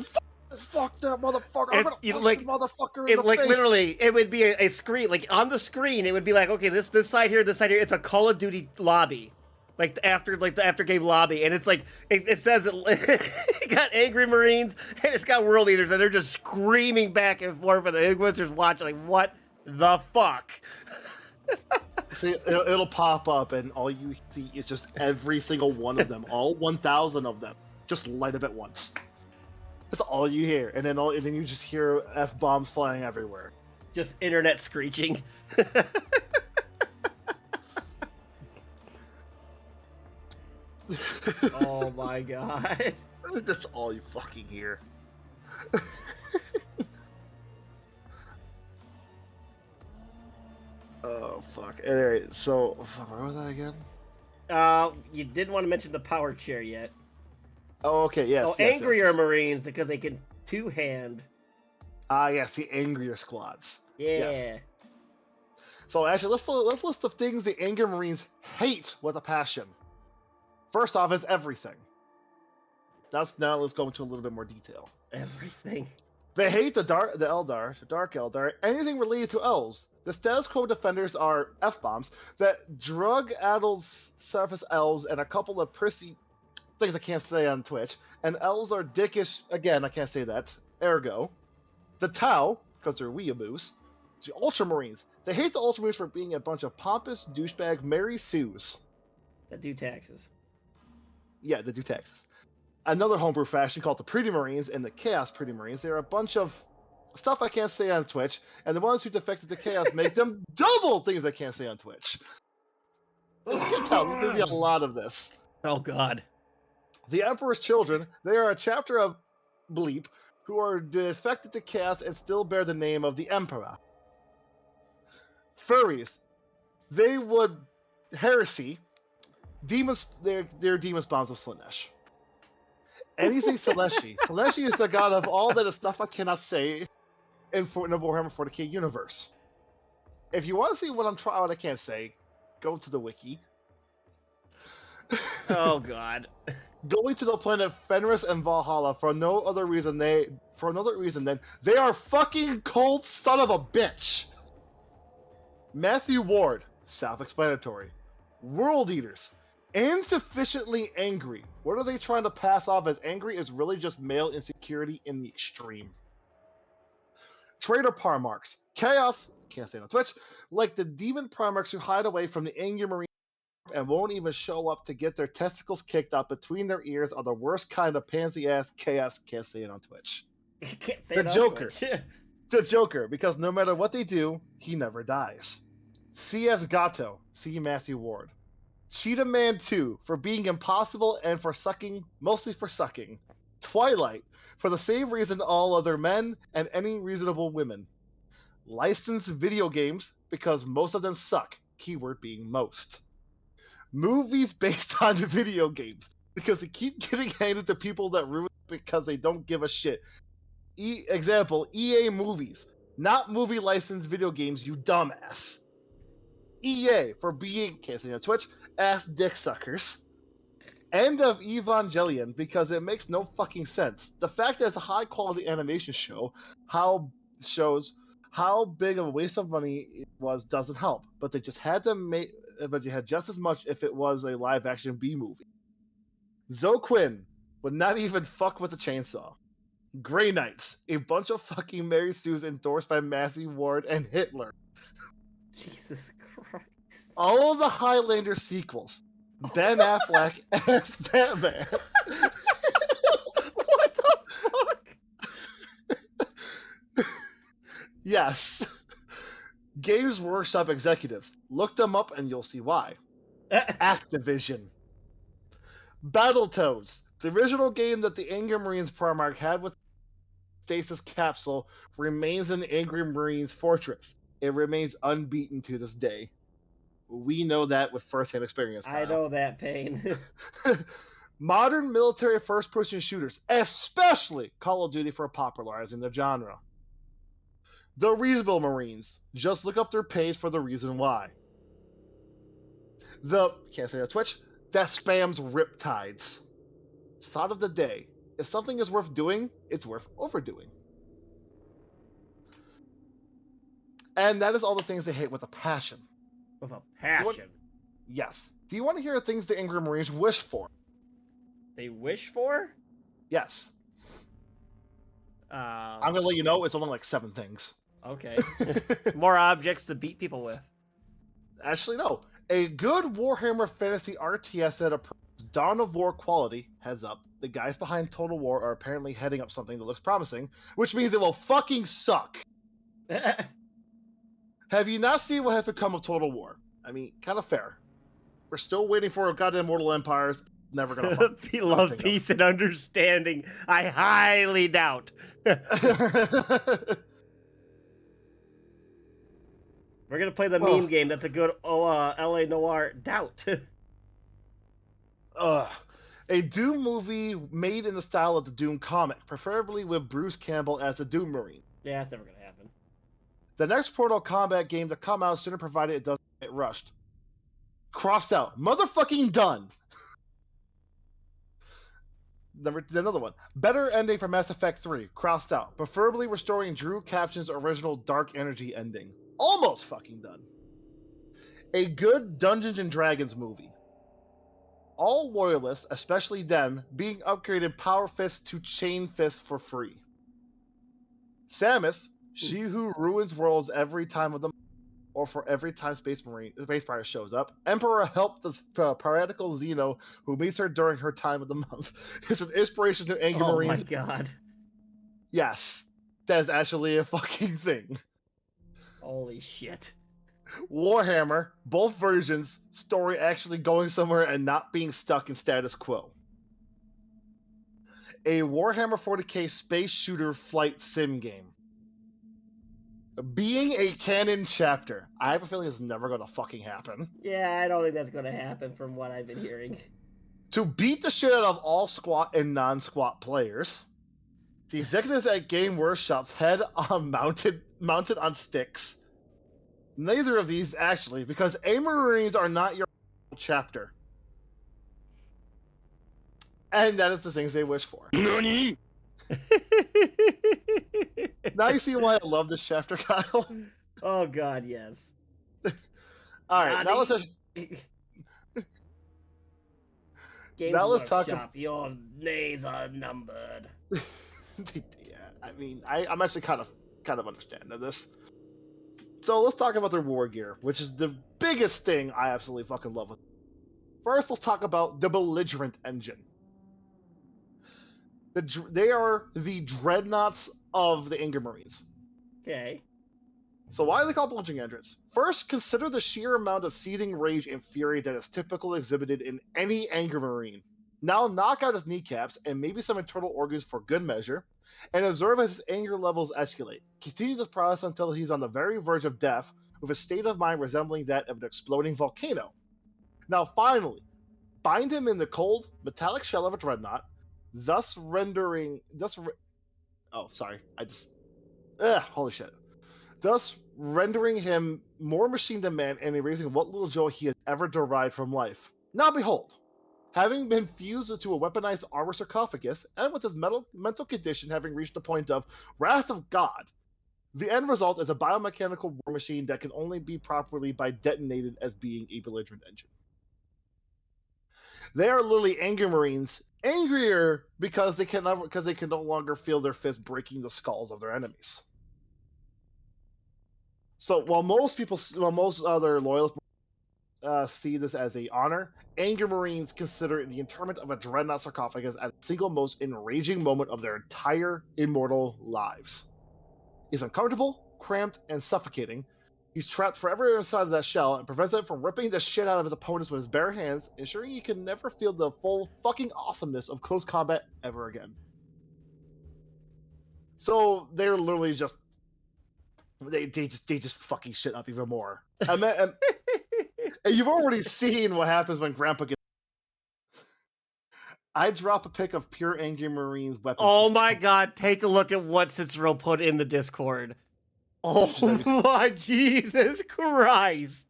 fuck that motherfucker, I'm gonna punch the motherfucker in the face. Literally, it would be a screen, like, on the screen, it would be like, okay, this side here, it's a Call of Duty lobby. Like the after game lobby, and it's like it says it got Angry Marines and it's got World Eaters, and they're just screaming back and forth, and the Inquisitors watching like, what the fuck? See, it'll pop up, and all you see is just every single one of them, all 1,000 of them, just light up at once. That's all you hear, and then you just hear F-bombs flying everywhere. Just internet screeching. Oh my god. That's all you fucking hear. Oh fuck. Alright, so where was I again? You didn't want to mention the power chair yet. Oh, okay, yes. Oh, yes, angrier yes. Marines because they can two-hand. Yes, the angrier squads. Yeah. Yes. So actually, let's list the things the angry Marines hate with a passion. First off is everything. Now let's go into a little bit more detail. Everything. They hate the Dark Eldar, anything related to elves. The status quo defenders are F-bombs that drug-addled surface elves and a couple of prissy things I can't say on Twitch. And elves are dickish, again, I can't say that, ergo. The Tau, because they're weeaboos. The Ultramarines. They hate the Ultramarines for being a bunch of pompous douchebag Mary Sues. That do taxes. Yeah, they do taxes. Another homebrew faction called the Pretty Marines and the Chaos Pretty Marines. They're a bunch of stuff I can't say on Twitch, and the ones who defected to Chaos make them double things I can't say on Twitch. You can tell, there's going to be a lot of this. Oh, God. The Emperor's Children, they are a chapter of Bleep who are defected to Chaos and still bear the name of the Emperor. Furries, they would heresy. Demons, they're demon spawns of Slaanesh. Anything Celesti. Celesti is the god of all that is stuff I cannot say in the Warhammer 40k universe. If you want to see what I can't say, go to the wiki. Oh god. Going to the planet Fenris and Valhalla for no other reason than they are fucking cold son of a bitch. Matthew Ward, self-explanatory. World Eaters. Insufficiently angry. What are they trying to pass off as angry is really just male insecurity in the extreme. Traitor Primarchs. Chaos, can't say it on Twitch, like the demon Primarchs who hide away from the angry Marine and won't even show up to get their testicles kicked out between their ears are the worst kind of pansy-ass chaos, can't say it on Twitch. Can't say The it on Joker. Twitch. The Joker, because no matter what they do, he never dies. C.S. Gato, see Matthew Ward. Cheetah Man 2 for being impossible and for sucking, mostly for sucking. Twilight for the same reason all other men and any reasonable women. Licensed video games because most of them suck, keyword being most. Movies based on video games because they keep getting handed to people that ruin it because they don't give a shit. Example, EA Movies, not movie licensed video games, you dumbass. EA for being, can't say on Twitch, ass dick suckers. End of Evangelion because it makes no fucking sense. The fact that it's a high quality animation show shows how big of a waste of money it was doesn't help. But they just had to but you had just as much if it was a live-action B movie. Zoe Quinn would not even fuck with a chainsaw. Grey Knights, a bunch of fucking Mary Sues endorsed by Massey Ward and Hitler. Jesus Christ. All of the Highlander sequels. Ben Affleck as Batman. What the fuck? Yes. Games Workshop executives. Look them up and you'll see why. Activision. Battletoads. The original game that the Angry Marines Primarch had with Stasis Capsule remains in the Angry Marines Fortress. It remains unbeaten to this day. We know that with first-hand experience. I know that pain. Modern military first-person shooters, especially Call of Duty, for popularizing the genre. The Reasonable Marines. Just look up their page for the reason why. Can't say that Twitch, that spams Riptides. Thought of the day. If something is worth doing, it's worth overdoing. And that is all the things they hate with a passion. With a passion. Yes. Do you want to hear the things the Angry Marines wish for? They wish for? Yes. I'm gonna let you know it's only like 7 things. Okay. More objects to beat people with. Actually, no. A good Warhammer Fantasy RTS that approaches Dawn of War quality, heads up, the guys behind Total War are apparently heading up something that looks promising, which means it will fucking suck. Have you not seen what has become of Total War? I mean, kind of fair. We're still waiting for a goddamn Mortal Empires. Never gonna love, peace, and understanding. I highly doubt. We're gonna play the meme game. That's a good LA Noir doubt. A Doom movie made in the style of the Doom comic, preferably with Bruce Campbell as the Doom Marine. Yeah, that's never gonna happen. The next Portal Combat game to come out sooner, provided it doesn't get rushed. Crossed out. Motherfucking done. Another one. Better ending for Mass Effect 3. Crossed out. Preferably restoring Drew Caption's original Dark Energy ending. Almost fucking done. A good Dungeons and Dragons movie. All loyalists, especially them, being upgraded Power Fist to Chain Fist for free. Samus, she who ruins worlds every time of the month, or for every time Space Pirate shows up. Emperor helped the piratical Xeno, who meets her during her time of the month. It's an inspiration to Angry Marines. Oh my god. Yes, that is actually a fucking thing. Holy shit. Warhammer, both versions, story actually going somewhere and not being stuck in status quo. A Warhammer 40k space shooter flight sim game. Being a canon chapter. I have a feeling it's never going to fucking happen. Yeah, I don't think that's going to happen from what I've been hearing. To beat the shit out of all squat and non-squat players, the executives at Game Workshop's head on mounted on sticks. Neither of these, actually, because A-Marines are not your chapter. And that is the things they wish for. NANI? Now you see why I love this chapter, Kyle? Oh god, yes. Alright, now let's Games now let's Workshop, talk your days are numbered. Yeah, I mean, I'm actually kind of understanding of this. So let's talk about their war gear, which is the biggest thing I absolutely fucking love with it. First, let's talk about the Belligerent engine. They are the dreadnoughts of the Angry Marines. Okay. So why are they called Belligerent engines? First, consider the sheer amount of seething rage and fury that is typically exhibited in any Angry Marine. Now knock out his kneecaps and maybe some internal organs for good measure, and observe as his anger levels escalate. Continue this process until he's on the very verge of death, with a state of mind resembling that of an exploding volcano. Now finally, bind him in the cold, metallic shell of a dreadnought, thus rendering him more machine than man and erasing what little joy he has ever derived from life. Now behold, having been fused into a weaponized armor sarcophagus, and with his mental condition having reached the point of wrath of God, The end result is a biomechanical war machine that can only be properly by detonated as being a belligerent engine. They are literally angry Marines, angrier because they can no longer feel their fists breaking the skulls of their enemies. So while most other loyalists see this as a honor, angry Marines consider the interment of a dreadnought sarcophagus as the single most enraging moment of their entire immortal lives. It's uncomfortable, cramped, and suffocating. He's trapped forever inside of that shell and prevents it from ripping the shit out of his opponents with his bare hands, ensuring he can never feel the full fucking awesomeness of close combat ever again. So they're literally just they just fucking shit up even more. And you've already seen what happens when Grandpa gets. I drop a pic of pure angry Marines weapons. Oh my god, take a look at what Cicero put in the Discord. Oh my Jesus Christ.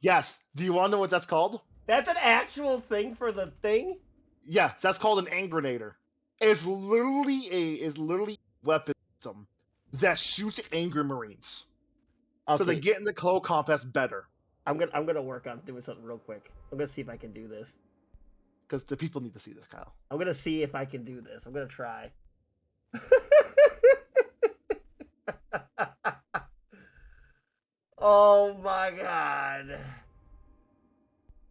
Yes. Do you want to know what that's called? That's an actual thing for the thing? Yeah, that's called an Angrinator. It's literally a weapon system that shoots angry Marines. Okay. So they get in the close combats better. I'm gonna work on doing something real quick. I'm gonna see if I can do this. Because the people need to see this, Kyle. I'm gonna see if I can do this. I'm gonna try. Oh my god.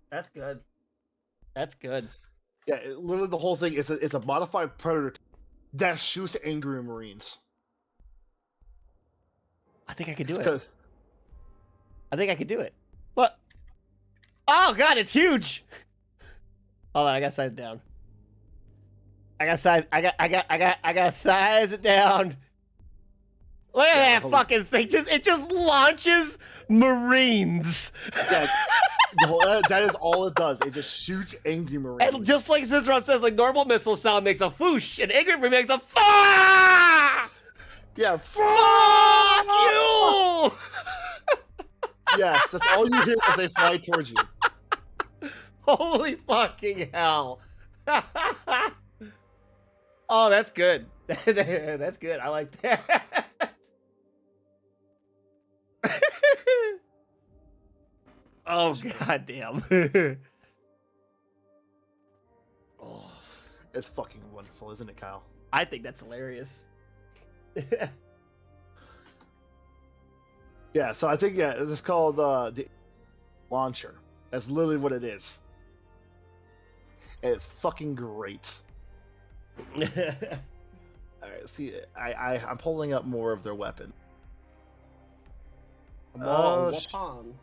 That's good. That's good. Yeah, literally the whole thing is it's a modified Predator that shoots angry Marines. I think I could do it. I think I could do it. What? Oh god, it's huge. Hold on, I got size down. I got size it down. Look at that fucking thing! It just launches Marines. Yeah, that is all it does. It just shoots angry Marines. And just like Cicero says, like normal missile sound makes a foosh, and angry Marine makes a fa. Yeah, fuck you. Yes, that's all you hear as they fly towards you. Holy fucking hell! Oh, that's good. That's good. I like that. Oh goddamn! Oh, it's fucking wonderful, isn't it, Kyle? I think that's hilarious. Yeah, so I think it's called the launcher. That's literally what it is. And it's fucking great. All right, see, I'm pulling up more of their weapon. Weapon.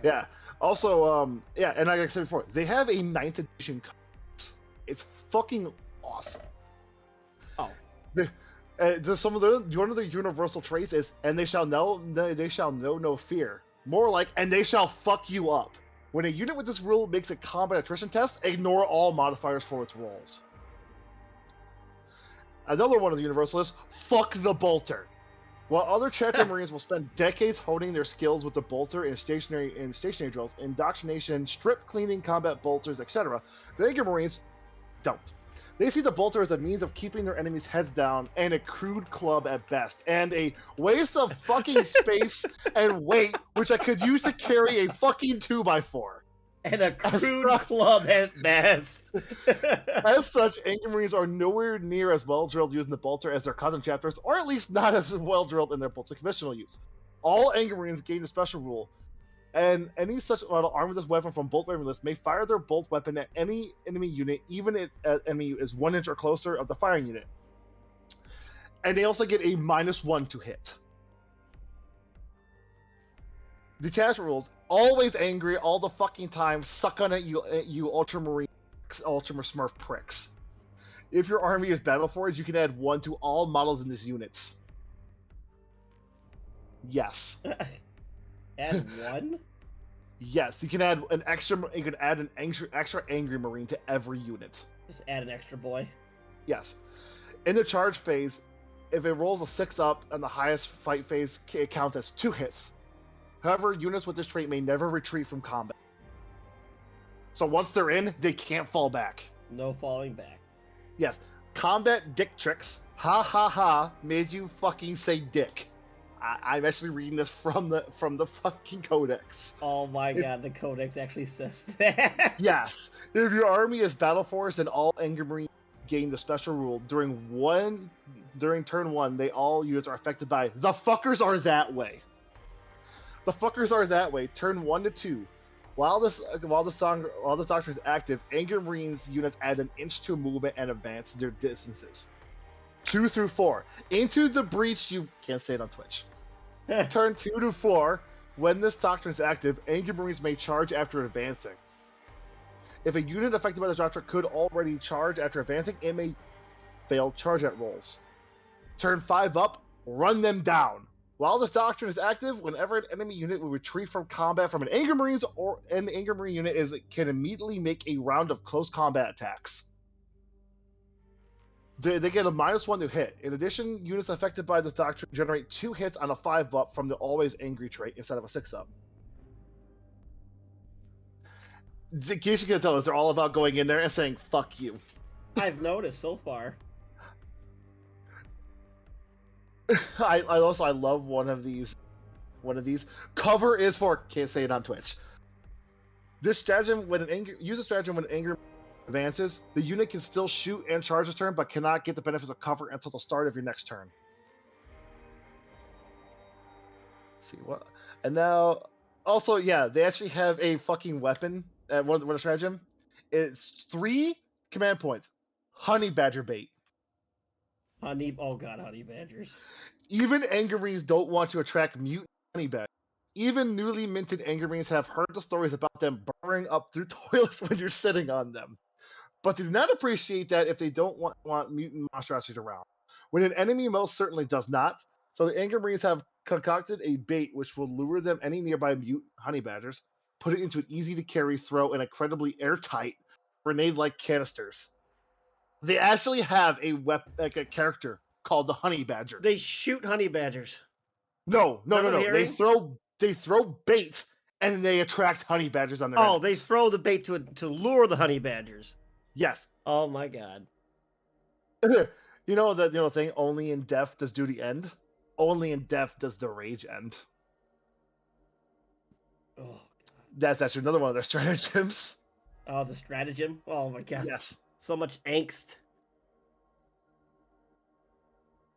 Yeah. Also, yeah, and like I said before, they have a 9th edition codex. It's fucking awesome. Oh. Some of one of the universal traits is, and they shall know no fear. More like, and they shall fuck you up. When a unit with this rule makes a combat attrition test, ignore all modifiers for its rolls. Another one of the universal is, fuck the bolter. While other Chatter Marines will spend decades honing their skills with the bolter in stationary drills, indoctrination, strip cleaning, combat bolters, etc., the Angry Marines don't. They see the bolter as a means of keeping their enemies' heads down and a crude club at best, and a waste of fucking space and weight, which I could use to carry a fucking 2x4. And a crude club at best. As such, Angry Marines are nowhere near as well drilled using the bolter as their cousin chapters, or at least not as well drilled in their bolter conventional use. All Angry Marines gain a special rule, and any such model armed with this weapon from Bolt Raven list may fire their bolt weapon at any enemy unit, even if enemy is 1 inch or closer of the firing unit. And they also get a -1 to hit. Detachment rules: always angry all the fucking time. Suck on it, you Ultramarine, Smurf pricks. If your army is battle forged, you can add 1 to all models in this units. Yes. Add 1? Yes, you can add an extra. You can add an extra angry Marine to every unit. Just add an extra boy. Yes. In the charge phase, if it rolls a 6 up and the highest fight phase, it counts as 2 hits. However, units with this trait may never retreat from combat. So once they're in, they can't fall back. No falling back. Yes. combat dick tricks. Ha ha ha! Made you fucking say dick. I'm actually reading this from the fucking codex. Oh my god, the codex actually says that. Yes. If your army is battle force and all Anger Marines gain the special rule during turn 1, they all units are affected by the fuckers are that way. The fuckers are that way. Turn 1 to 2. While this doctrine is active, Anger Marines units add an inch to movement and advance their distances. 2 through 4. Into the breach, you can't say it on Twitch. Turn 2 to 4. When this doctrine is active, Anger Marines may charge after advancing. If a unit affected by the doctrine could already charge after advancing, it may fail charge at rolls. Turn 5 up, run them down. While this doctrine is active, whenever an enemy unit will retreat from combat from an Anger Marines and the Anger Marine unit can immediately make a round of close combat attacks. They get a -1 to hit. In addition, units affected by this doctrine generate 2 hits on a 5-up from the Always Angry trait instead of a 6-up. In case you can tell us, they're all about going in there and saying, fuck you. I've noticed so far. I love one of these. Cover is for, can't say it on Twitch. This stratagem, use a stratagem when anger advances, the unit can still shoot and charge this turn, but cannot get the benefits of cover until the start of your next turn. Let's see what, and now, also, yeah, they actually have a fucking weapon at one of the stratagem. It's 3 command points. Honey Badger bait. Oh god, honey badgers. Even Anger Marines don't want to attract mutant honey badgers. Even newly minted Anger Marines have heard the stories about them burrowing up through toilets when you're sitting on them. But they do not appreciate that if they don't want mutant monstrosities around. When an enemy most certainly does not, so the Anger Marines have concocted a bait which will lure them any nearby mutant honey badgers, put it into an easy-to-carry throw and incredibly airtight grenade-like canisters. They actually have a character called the Honey Badger. They shoot honey badgers. No. What I'm They hearing? throw bait and they attract honey badgers on their Oh, they enemies. throw the bait to lure the honey badgers. Yes. Oh my god. You know the thing, only in death does duty end? Only in death does the rage end. Oh, That's actually another one of their stratagems. oh, it's a stratagem. Oh my god. Yes. So much angst.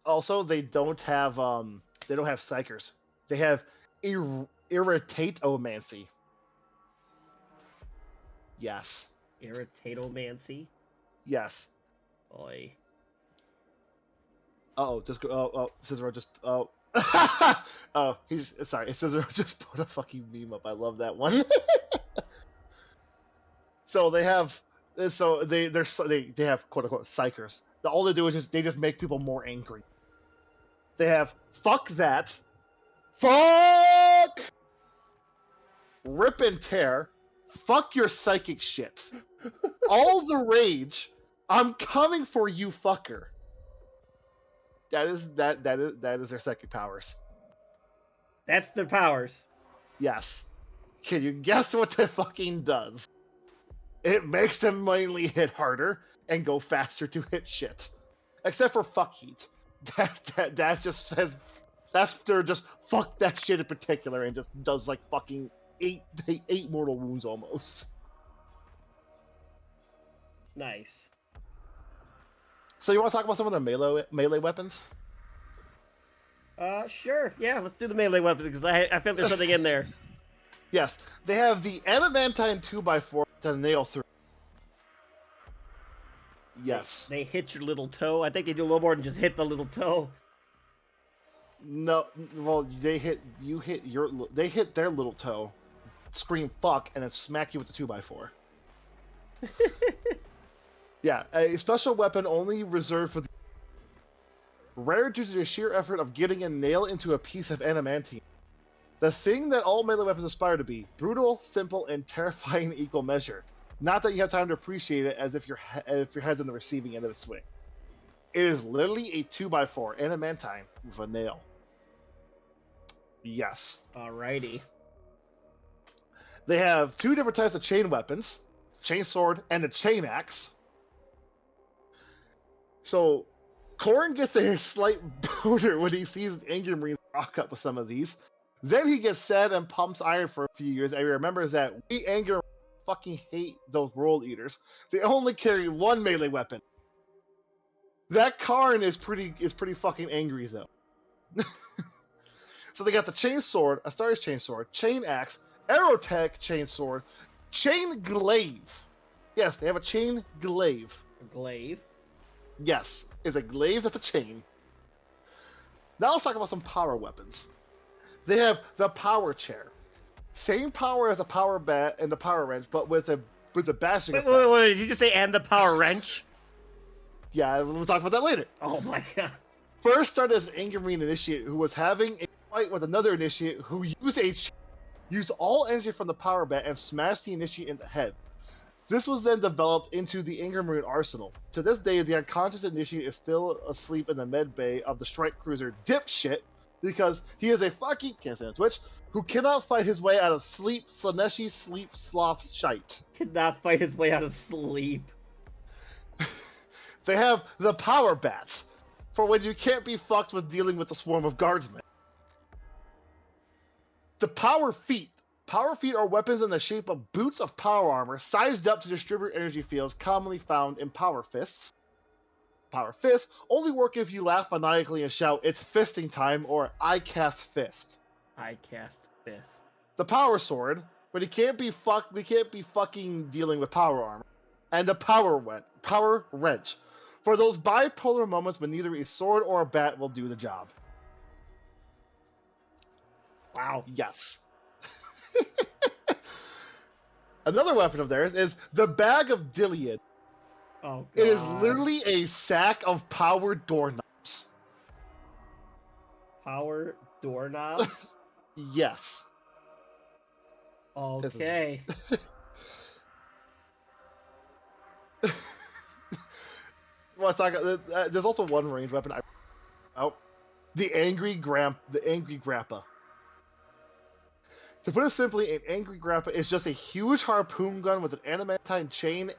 Also, they don't have psychers. They have irritatomancy. Yes. Irritatomancy. Yes. Oi. Cicero just he's sorry. Cicero just put a fucking meme up. I love that one. So they have they have quote unquote psychers. All they do is they just make people more angry. They have fuck that, fuck, rip and tear, fuck your psychic shit, all the rage. I'm coming for you, fucker. That is their psychic powers. That's their powers. Yes. Can you guess what that fucking does? It makes them mainly hit harder and go faster to hit shit. Except for fuck heat. That just says they're just fuck that shit in particular and just does like fucking eight mortal wounds almost. Nice. So you want to talk about some of the melee weapons? Sure. Yeah, let's do the melee weapons because I feel there's something in there. Yes, they have the adamantine 2x4 to nail through. Yes. They hit your little toe. I think they do a little more than just hit the little toe. No, well, they hit their little toe, scream fuck, and then smack you with the 2x4. Yeah, a special weapon only reserved for the rare due to the sheer effort of getting a nail into a piece of adamantine. The thing that all melee weapons aspire to be: brutal, simple, and terrifying in equal measure. Not that you have time to appreciate it as if your head's on the receiving end of its swing. It is literally a 2x4 adamantine with a nail. Yes. Alrighty. They have 2 different types of chain weapons: chain sword and the chain axe. So Korn gets a slight boner when he sees Anger Marines rock up with some of these. Then he gets sad and pumps iron for a few years, and he remembers that we Anger fucking hate those World Eaters. They only carry one melee weapon. That Karn is pretty fucking angry though. So they got the chain sword, Astaria's chain sword, chain axe, Aerotech chain sword, chain glaive. Yes, they have a chain glaive. Glaive. Yes, it's a glaive that's a chain. Now let's talk about some power weapons. They have the power chair. Same power as the power bat and the power wrench, but with a bashing effect. Wait, did you just say and the power wrench? Yeah, we'll talk about that later. Oh my god. First started as an Anger Marine initiate who was having a fight with another initiate who used all energy from the power bat and smashed the initiate in the head. This was then developed into the Anger Marine arsenal. To this day, the unconscious initiate is still asleep in the med bay of the strike cruiser Dipshit because he is a fucking can't say on Twitch who cannot fight his way out of sleep Slaneshi sleep sloth shite. Cannot fight his way out of sleep. They have the power bats for when you can't be fucked with dealing with a swarm of guardsmen. The power feet. Power feet are weapons in the shape of boots of power armor sized up to distribute energy fields commonly found in power fists. Power fists only work if you laugh maniacally and shout, "It's fisting time," or "I cast fist." I cast fist. The power sword, but we can't be fucking dealing with power armor. And the power wrench. For those bipolar moments when neither a sword or a bat will do the job. Wow. Yes. Another weapon of theirs is the Bag of Diliad. Oh god. It is literally a sack of power doorknobs. Power doorknobs? Yes. Okay. Well, there's also one range weapon. The Angry Grappa. To put it simply, an Angry Grappa is just a huge harpoon gun with an adamantine chain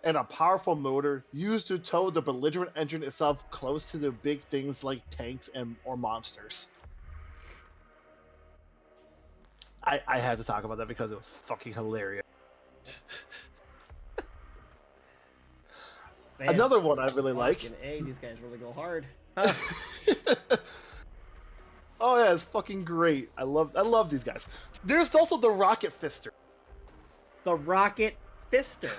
and a powerful motor used to tow the belligerent engine itself close to the big things like tanks or monsters. I had to talk about that because it was fucking hilarious. Man, another one I really like. A, these guys really go hard. Oh yeah, it's fucking great. I love these guys. There's also the Rocket Fister. The Rocket Fister.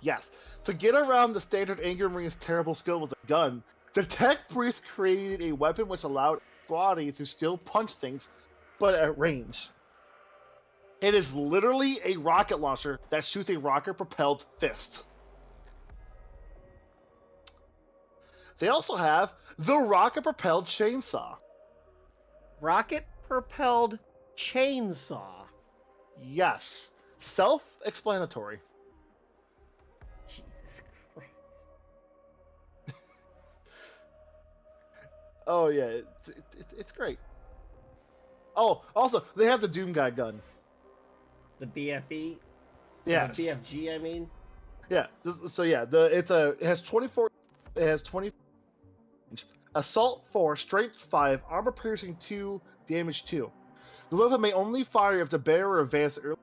Yes. To get around the standard Anger Marine's terrible skill with a gun, the Tech Priest created a weapon which allowed Squatty to still punch things, but at range. It is literally a rocket launcher that shoots a rocket-propelled fist. They also have the rocket-propelled chainsaw. Rocket-propelled chainsaw. Yes. Self-explanatory. Jesus Christ. Oh yeah, it's great. Oh, also, they have the Doom Guy gun. The BFE? Yes. The BFG, I mean? Yeah. So yeah, it has 24. It has 20. Assault 4, Strength 5, Armor Piercing 2, Damage 2. The weapon may only fire if the bearer advances early.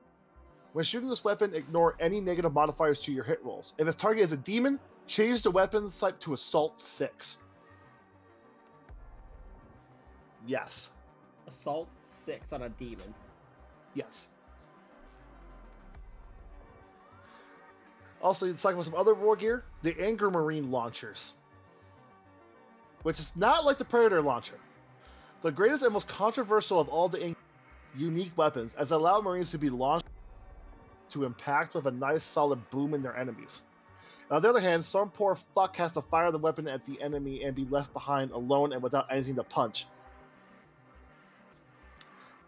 When shooting this weapon, ignore any negative modifiers to your hit rolls. If its target is a demon, change the weapon type to Assault 6. Yes. Assault 6 on a demon. Yes. Also, let's talk about some other war gear. The Anger Marine launchers. Which is not like the Predator launcher. The greatest and most controversial of all the unique weapons, as it allowed Marines to be launched to impact with a nice solid boom in their enemies. On the other hand, some poor fuck has to fire the weapon at the enemy and be left behind alone and without anything to punch.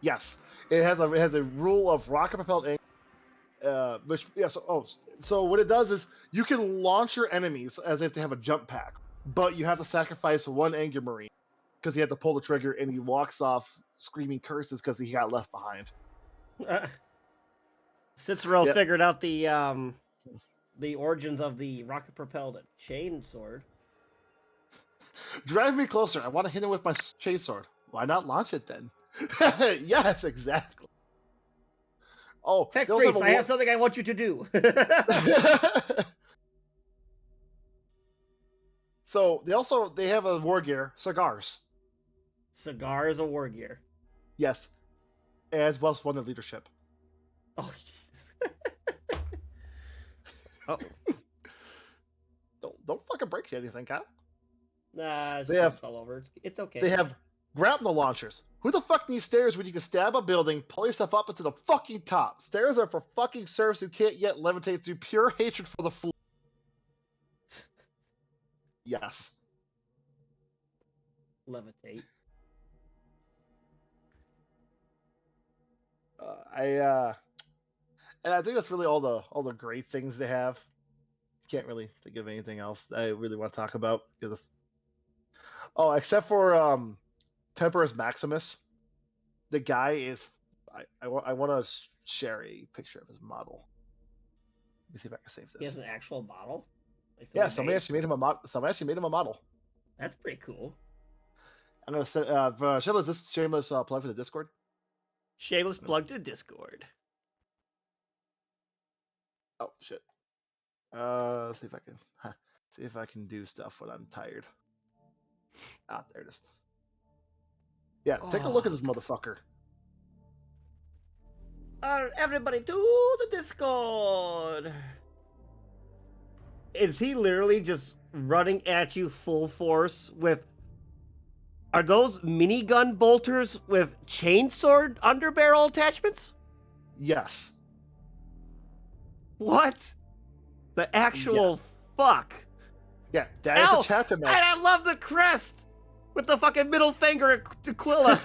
Yes, it has a rule of rocket propelled so what it does is you can launch your enemies as if they have a jump pack, but you have to sacrifice one Anger Marine because he had to pull the trigger and he walks off screaming curses because he got left behind. Cicero figured out the origins of the rocket propelled chain sword. Drive me closer. I want to hit him with my chainsword. Why not launch it then? Yes, exactly. Oh, Tech they also Priest, have I a have something I want you to do. So they have a war gear, cigars. Cigar is a war gear. Yes, as well as one of leadership. Oh, Jesus. Oh. Don't fucking break anything, Kyle. Nah, it's They have- all over. It's okay. They have grapnel launchers. Who the fuck needs stairs when you can stab a building, pull yourself up into the fucking top? Stairs are for fucking serfs who can't yet levitate through pure hatred for the floor. Yes. Levitate. And I think that's really all the great things they have. Can't really think of anything else I really want to talk about because. Oh, except for Temperus Maximus, the guy is. I want to share a picture of his model. Let me see if I can save He has this. an actual model? Like Yeah, somebody actually made him a model. That's pretty cool. I'm gonna send. Shameless, this shameless plug for the Discord. Shameless plug to Discord. Oh shit. Let's see if I can do stuff when I'm tired. Ah, there it is. Yeah, take a look at this motherfucker. Everybody to the Discord. Is he literally just running at you full force with... Are those minigun bolters with chainsword underbarrel attachments? Yes. What? The actual fuck? Yeah, that is Ow! a chapter And map. I love the crest with the fucking middle finger to Quilla.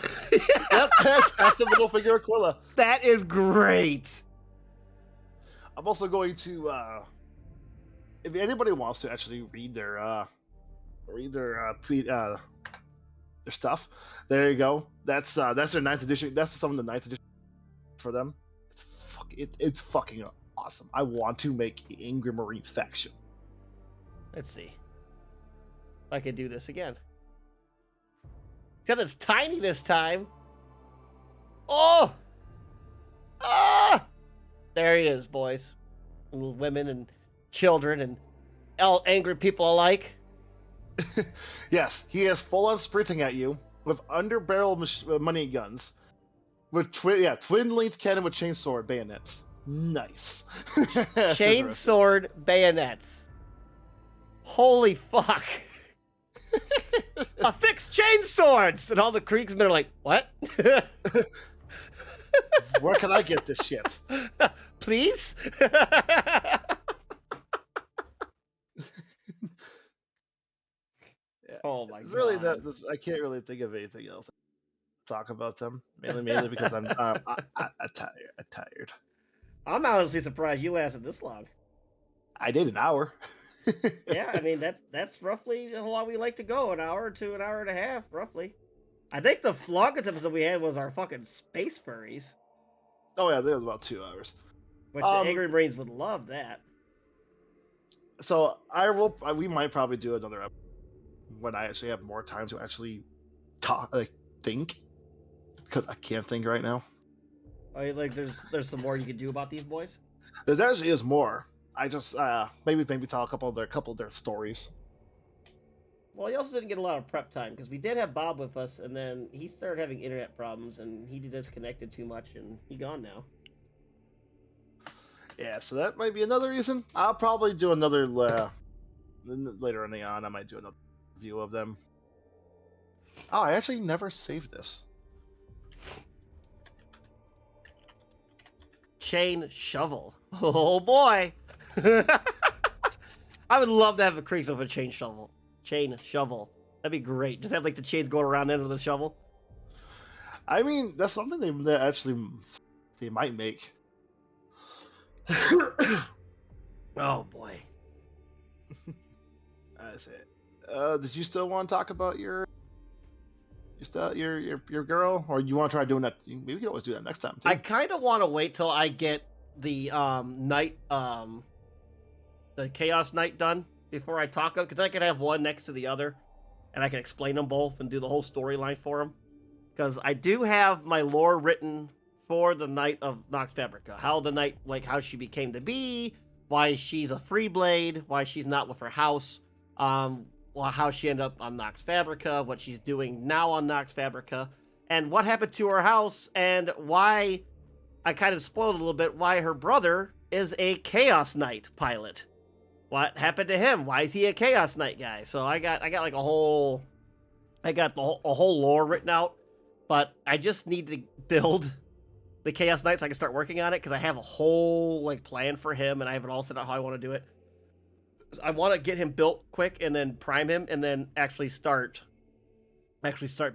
Yep, that's the middle finger Aquila. That is great. I'm also going to if anybody wants to actually read their stuff, there you go. That's their 9th edition. That's some of the 9th edition for them. It's fucking awesome. I want to make Angry Marines faction. Let's see. If I can do this again. Except it's tiny this time. Oh! Ah! There he is, boys. And women and children and all angry people alike. Yes, he is full on sprinting at you with underbarrel money guns. With twin length cannon with chainsword bayonets. Nice. Chain sword bayonets. Holy fuck. Affix chain swords! And all the Kriegsmen are like, what? Where can I get this shit? Please? Yeah. Oh my It's god. really I can't really think of anything else to talk about them. Mainly because I'm tired. I'm honestly surprised you lasted this long. I did an hour. Yeah, I mean that's roughly how long we like to go, an hour to an hour and a half, roughly. I think the longest episode we had was our fucking space furries, Oh yeah, that was about 2 hours. which the Angry Marines would love that. So we might probably do another episode when I actually have more time to actually think, because I can't think right now. Oh, like there's some more you can do about these boys. There actually is more. I just maybe tell a couple of their stories. Well, you also didn't get a lot of prep time because we did have Bob with us, and then he started having internet problems, and he disconnected too much, and he gone now. Yeah, so that might be another reason. I'll probably do another later on. I might do another review of them. Oh, I actually never saved this. Chain shovel. Oh boy. I would love to have a Kriegs with a chain shovel. Chain shovel. That'd be great. Just have like the chains going around the end of the shovel. I mean, that's something they might make. Oh boy. That's it. Did you still want to talk about your girl, or you want to try doing that? Maybe we can always do that next time too. I kind of want to wait till I get the night the Chaos Knight done before I talk, because I can have one next to the other, and I can explain them both and do the whole storyline for them. Because I do have my lore written for the Knight of Nox Fabrica. How the Knight, like how she became to be, why she's a free blade, why she's not with her house, how she ended up on Nox Fabrica, what she's doing now on Nox Fabrica, and what happened to her house, and why, I kind of spoiled a little bit, why her brother is a Chaos Knight pilot. What happened to him? Why is he a Chaos Knight guy? So I got like a whole lore written out, but I just need to build the Chaos Knight so I can start working on it, because I have a whole like plan for him, and I have it all set out how I want to do it. I want to get him built quick and then prime him and then actually start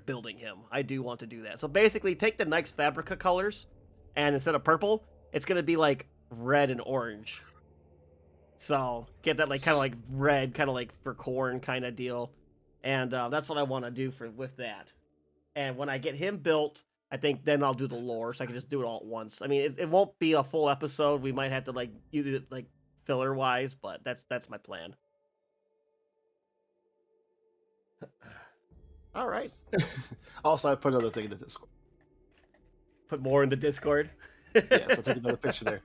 building him. I do want to do that. So basically take the Nox Fabrica colors, and instead of purple, it's going to be like red and orange. So get that like kind of like red, kind of like for corn kind of deal. And that's what I want to do with that. And when I get him built, I think then I'll do the lore, so I can just do it all at once. I mean, it won't be a full episode. We might have to like use it like filler wise, but that's my plan. All right. Also, I put another thing in the Discord. Put more in the Discord. Yeah, so take another picture there.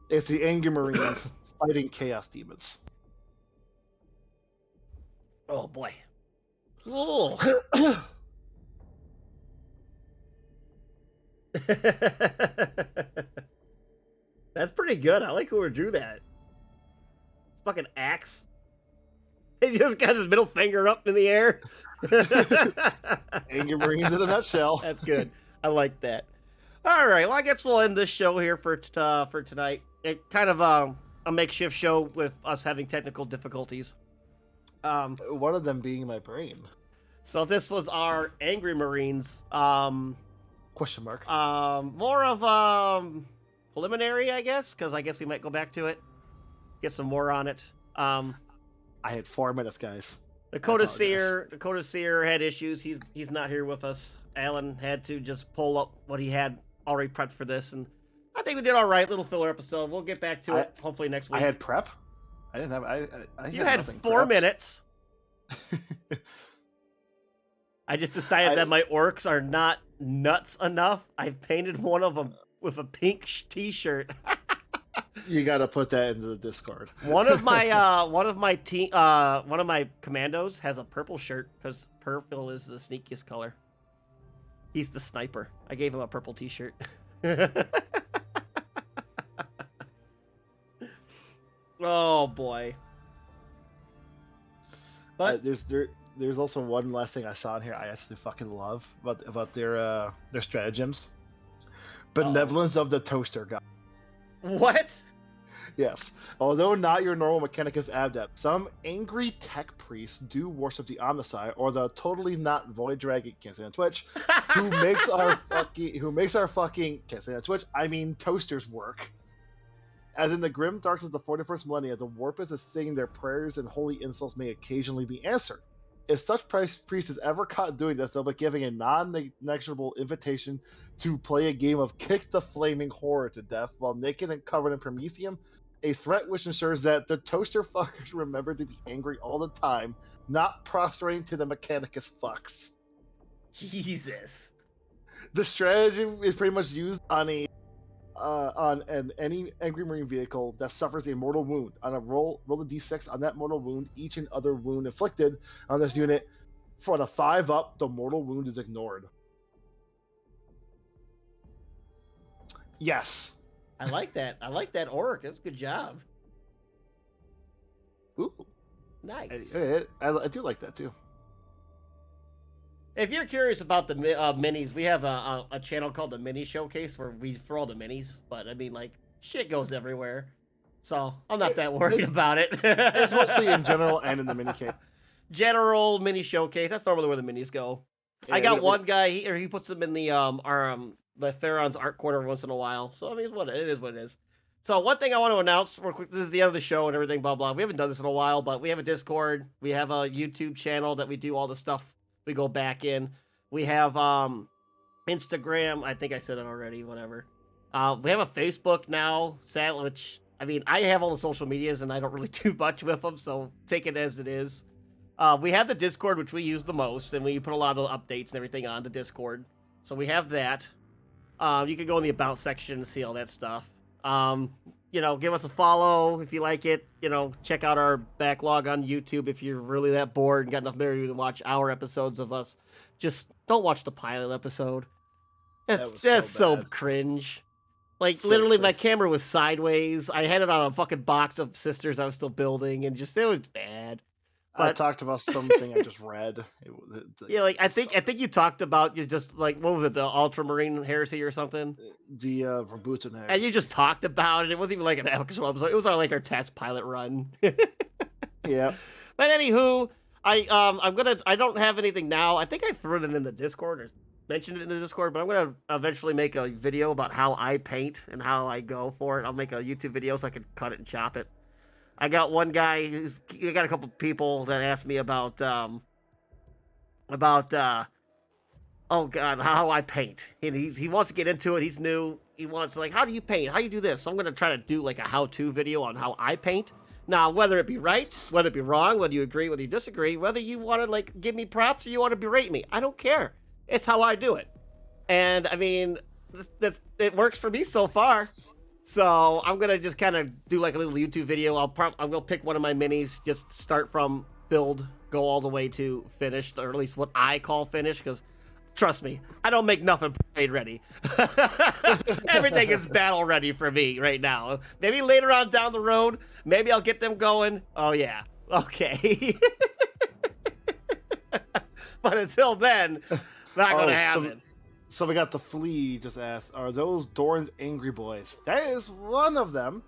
It's the Angry Marines fighting Chaos Demons. Oh boy. Oh. That's pretty good. I like whoever drew that. Fucking axe. He just got his middle finger up in the air. Angry Marines in a nutshell. That's good. I like that. All right. Well, I guess we'll end this show here for tonight. It kind of a makeshift show with us having technical difficulties. One of them being my brain. So this was our Angry Marines. Question mark. More of preliminary, I guess, because I guess we might go back to it, get some more on it. I had 4 minutes, guys. Dakota Seer had issues. He's not here with us. Alan had to just pull up what he had already prepped for this, and I think we did all right. Little filler episode. We'll get back to it hopefully next week. I had prep. I didn't have. You had 4 minutes. I just decided that my orcs are not nuts enough. I've painted one of them with a pink t-shirt. You got to put that into the Discord. One of my commandos has a purple shirt because purple is the sneakiest color. He's the sniper. I gave him a purple t-shirt. Oh boy. But there's also one last thing I saw in here I absolutely fucking love about their stratagems. Benevolence of the Toaster God. What? Yes. Although not your normal Mechanicus adept, some angry tech priests do worship the Omnicide or the totally not Void Dragon, can't say on Twitch, who makes our fucking can't say on Twitch, I mean toasters work. As in the grim darks of the 41st millennia, the warp is a thing their prayers and holy insults may occasionally be answered. If such priest is ever caught doing this, they'll be giving a non-negotiable invitation to play a game of kick the flaming horror to death while naked and covered in promethium, a threat which ensures that the toaster fuckers remember to be angry all the time, not prostrating to the Mechanicus fucks. Jesus. The strategy is pretty much used on any Angry Marine vehicle that suffers a mortal wound. On a roll a d6 on that mortal wound. Each and other wound inflicted on this unit for the 5 up, the mortal wound is ignored. Yes. I like that. I like that orc. That's a good job. Ooh. Nice. I do like that too. If you're curious about the minis, we have a channel called the Mini Showcase where we throw all the minis. But I mean, like, shit goes everywhere, so I'm not that worried about it. It's mostly in general and in the mini case. General Mini Showcase. That's normally where the minis go. Yeah, I got one guy. He puts them in the Theron's art corner once in a while. So I mean, it is what it is. So one thing I want to announce real quick. This is the end of the show and everything. Blah blah. We haven't done this in a while, but we have a Discord. We have a YouTube channel that we do all the stuff. We go back in. We have Instagram. I think I said it already. Whatever. We have a Facebook now, which I mean, I have all the social medias and I don't really do much with them, so take it as it is. We have the Discord, which we use the most, and we put a lot of updates and everything on the Discord. So we have that. You can go in the About section and see all that stuff. Give us a follow if you like it. Check out our backlog on YouTube if you're really that bored and got enough memory to watch our episodes of us. Just don't watch the pilot episode. That's so cringe. Like, So literally, my cringe. camera was sideways. I had it on a fucking box of Sisters I was still building, and it was bad. I But- talked about something I just read. Yeah, like, I think you talked about, you just, like, what was it, the Ultramarine Heresy or something? the Verboten Heresy. And you just talked about it. It wasn't even like an actual episode. It was like our test pilot run. Yeah. But anywho, I don't have anything now. I think I threw it in the Discord or mentioned it in the Discord, but I'm gonna eventually make a video about how I paint and how I go for it. I'll make a YouTube video so I can cut it and chop it. I got one guy I got a couple people that asked me about oh god, how I paint. And he wants to get into it. He's new. He wants like, how do you paint? How do you do this? So I'm gonna try to do like a how-to video on how I paint. Now, whether it be right, whether it be wrong, whether you agree, whether you disagree, whether you want to like give me props or you want to berate me, I don't care. It's how I do it. And I mean, it works for me so far. So I'm gonna just kind of do like a little YouTube video. I will pick one of my minis, just start from build, go all the way to finished, or at least what I call finished, because trust me, I don't make nothing parade ready. Everything is battle ready for me right now. Maybe later on down the road, maybe I'll get them going. Oh yeah, okay. But until then, not gonna happen. So we got the Flea just asked, are those Dorn's angry boys? That is one of them.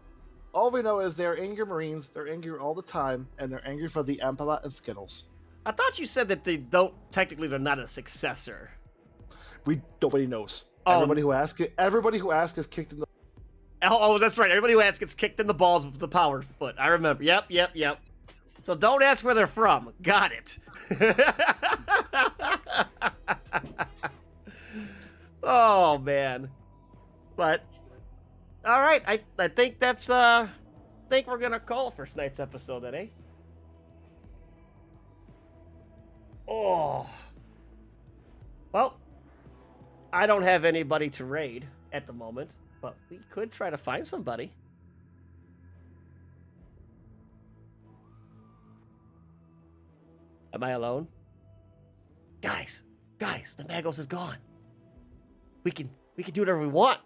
All we know is they're angry Marines, they're angry all the time, and they're angry for the Empala and Skittles. I thought you said that they're not a successor. Nobody knows. Oh. Everybody who asks is kicked in the... Oh, that's right. Everybody who asks gets kicked in the balls with the power foot. I remember. Yep. So don't ask where they're from. Got it. Oh, man. But, all right. I think that's, I think we're going to call for tonight's episode then, eh? Oh. Well, I don't have anybody to raid at the moment, but we could try to find somebody. Am I alone? Guys, the Magos is gone. We can do whatever we want.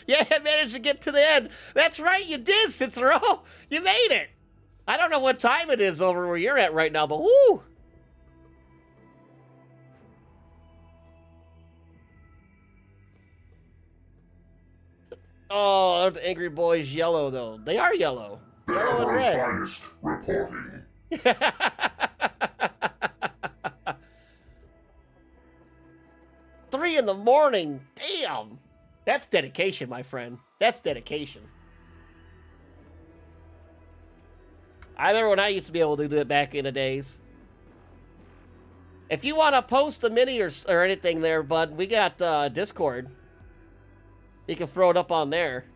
Yeah, I managed to get to the end. That's right, you did, Cicero. You made it. I don't know what time it is over where you're at right now, but whoo. Oh, the angry boys yellow though. They are yellow. The Yellow and Emperor's red. finest reporting. 3 in the morning. Damn. That's dedication, my friend. That's dedication. I remember when I used to be able to do that back in the days. If you want to post a mini or anything there, bud, we got Discord. You can throw it up on there.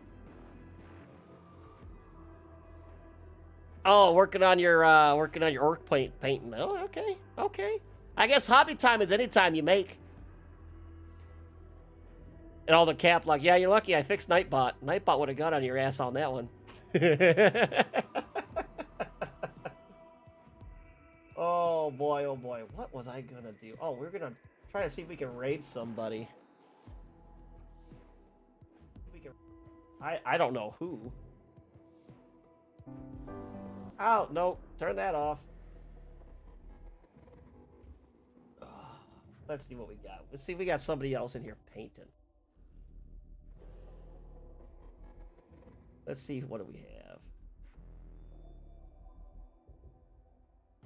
Oh, working on your orc painting. Oh, okay. I guess hobby time is any time you make. And all the cap lock. Yeah, you're lucky I fixed Nightbot. Nightbot would have got on your ass on that one. Oh boy. What was I gonna do? Oh, we're gonna try to see if we can raid somebody. I don't know who. Oh, no. Turn that off. Let's see what we got. Let's see if we got somebody else in here painting. Let's see, what do we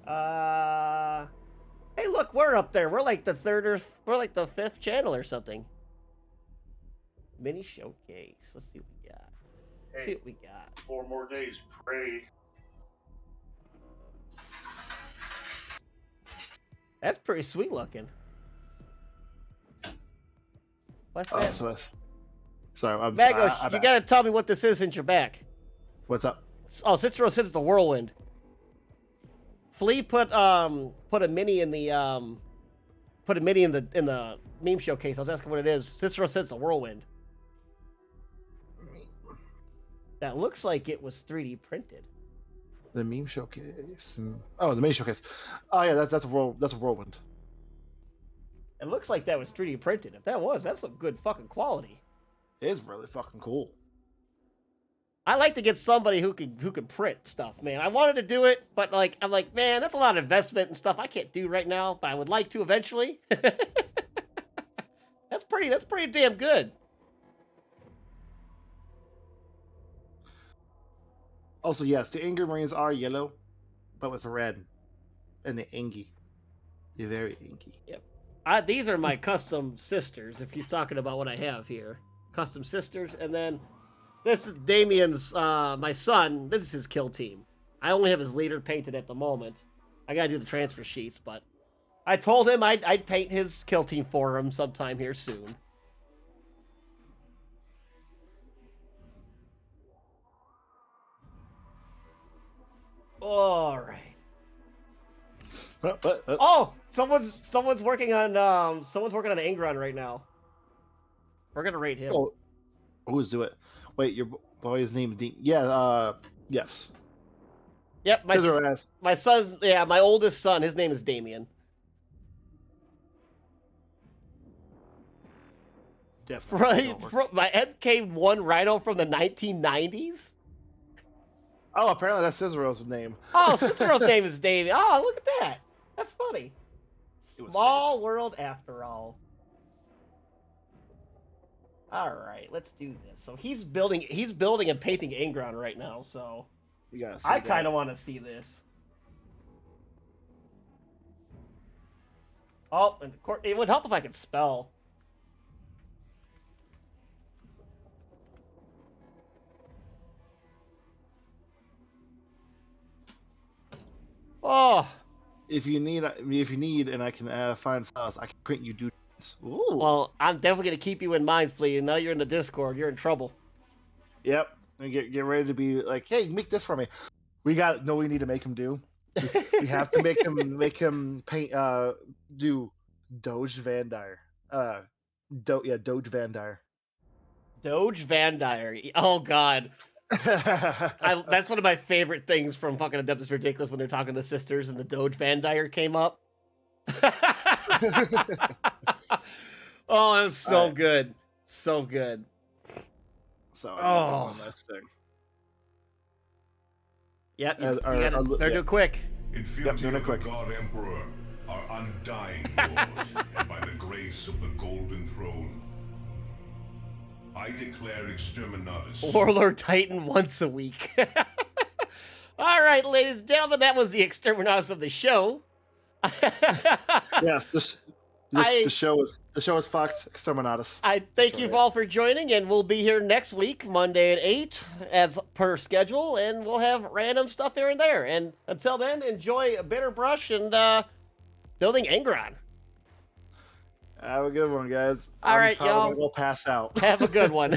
have? Hey, look, we're up there. We're like the we're like the 5th channel or something. Mini showcase. Let's see what we got. Let's see what we got. 4 more days, pray. That's pretty sweet looking. What's Oh, that? so it's Sorry, I'm Magos, sorry. you gotta tell me what this is in your back. What's up? Oh, Cicero says it's the whirlwind. Flea put a mini in the in the meme showcase. I was asking what it is. Cicero says it's a whirlwind. That looks like it was 3D printed. The meme showcase. Oh, the meme showcase. Oh yeah, that's a whirlwind. It looks like that was 3D printed. If that was, that's some good fucking quality. It is really fucking cool. I like to get somebody who can print stuff, man. I wanted to do it, but like I'm like, man, that's a lot of investment and stuff I can't do right now, but I would like to eventually. That's pretty damn good. Also, yes, the Angry Marines are yellow, but with red, and the Angie. They're very Angie. Yep. These are my custom sisters, if he's talking about what I have here. Custom sisters, and then this is Damien's, my son. This is his kill team. I only have his leader painted at the moment. I gotta do the transfer sheets, but I told him I'd paint his kill team for him sometime here soon. All right. Oh, someone's working on Ingron right now. We're gonna rate him. Oh, who's do it? Wait, your boy's name is Dean. Yeah. Yes. Yep. My son's my oldest son. His name is Damien. Definitely. Right. My MK1 Rhino from the 1990s. Oh, apparently that's Cicero's name. Oh, Cicero's name is Damien. Oh, look at that. That's funny. Small world after all. All right, let's do this. So he's building and painting Ingron right now. So I kind of want to see this. Oh, and of course, it would help if I could spell. Oh. If you need, and I can find files, I can print you dudes. Ooh. Well, I'm definitely gonna keep you in mind, Flea. And now you're in the Discord, you're in trouble. Yep. And get ready to be like, hey, make this for me. We need to make him do. We have to make him paint. Do Doge Van Dyer. Doge Van Dyer. Doge Van Dyer. Oh God. That's one of my favorite things from fucking Adeptus Ridiculous when they're talking to sisters and the Doge Van Dyer came up. Oh, it was so good. So good. So, nice thing. Yep, they're doing quick. Infinity of the God Emperor, our undying Lord, and by the grace of the Golden Throne, I declare Exterminatus. Warlord Titan once a week. All right, ladies and gentlemen, that was the Exterminatus of the show. Yes, the show is fucked. Exterminatus. I thank you all for joining, and we'll be here next week, Monday at 8, as per schedule, and we'll have random stuff here and there. And until then, enjoy a Bitter Brush and building Ingron. Have a good one, guys. All right, y'all. We'll pass out. Have a good one.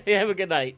Have a good night.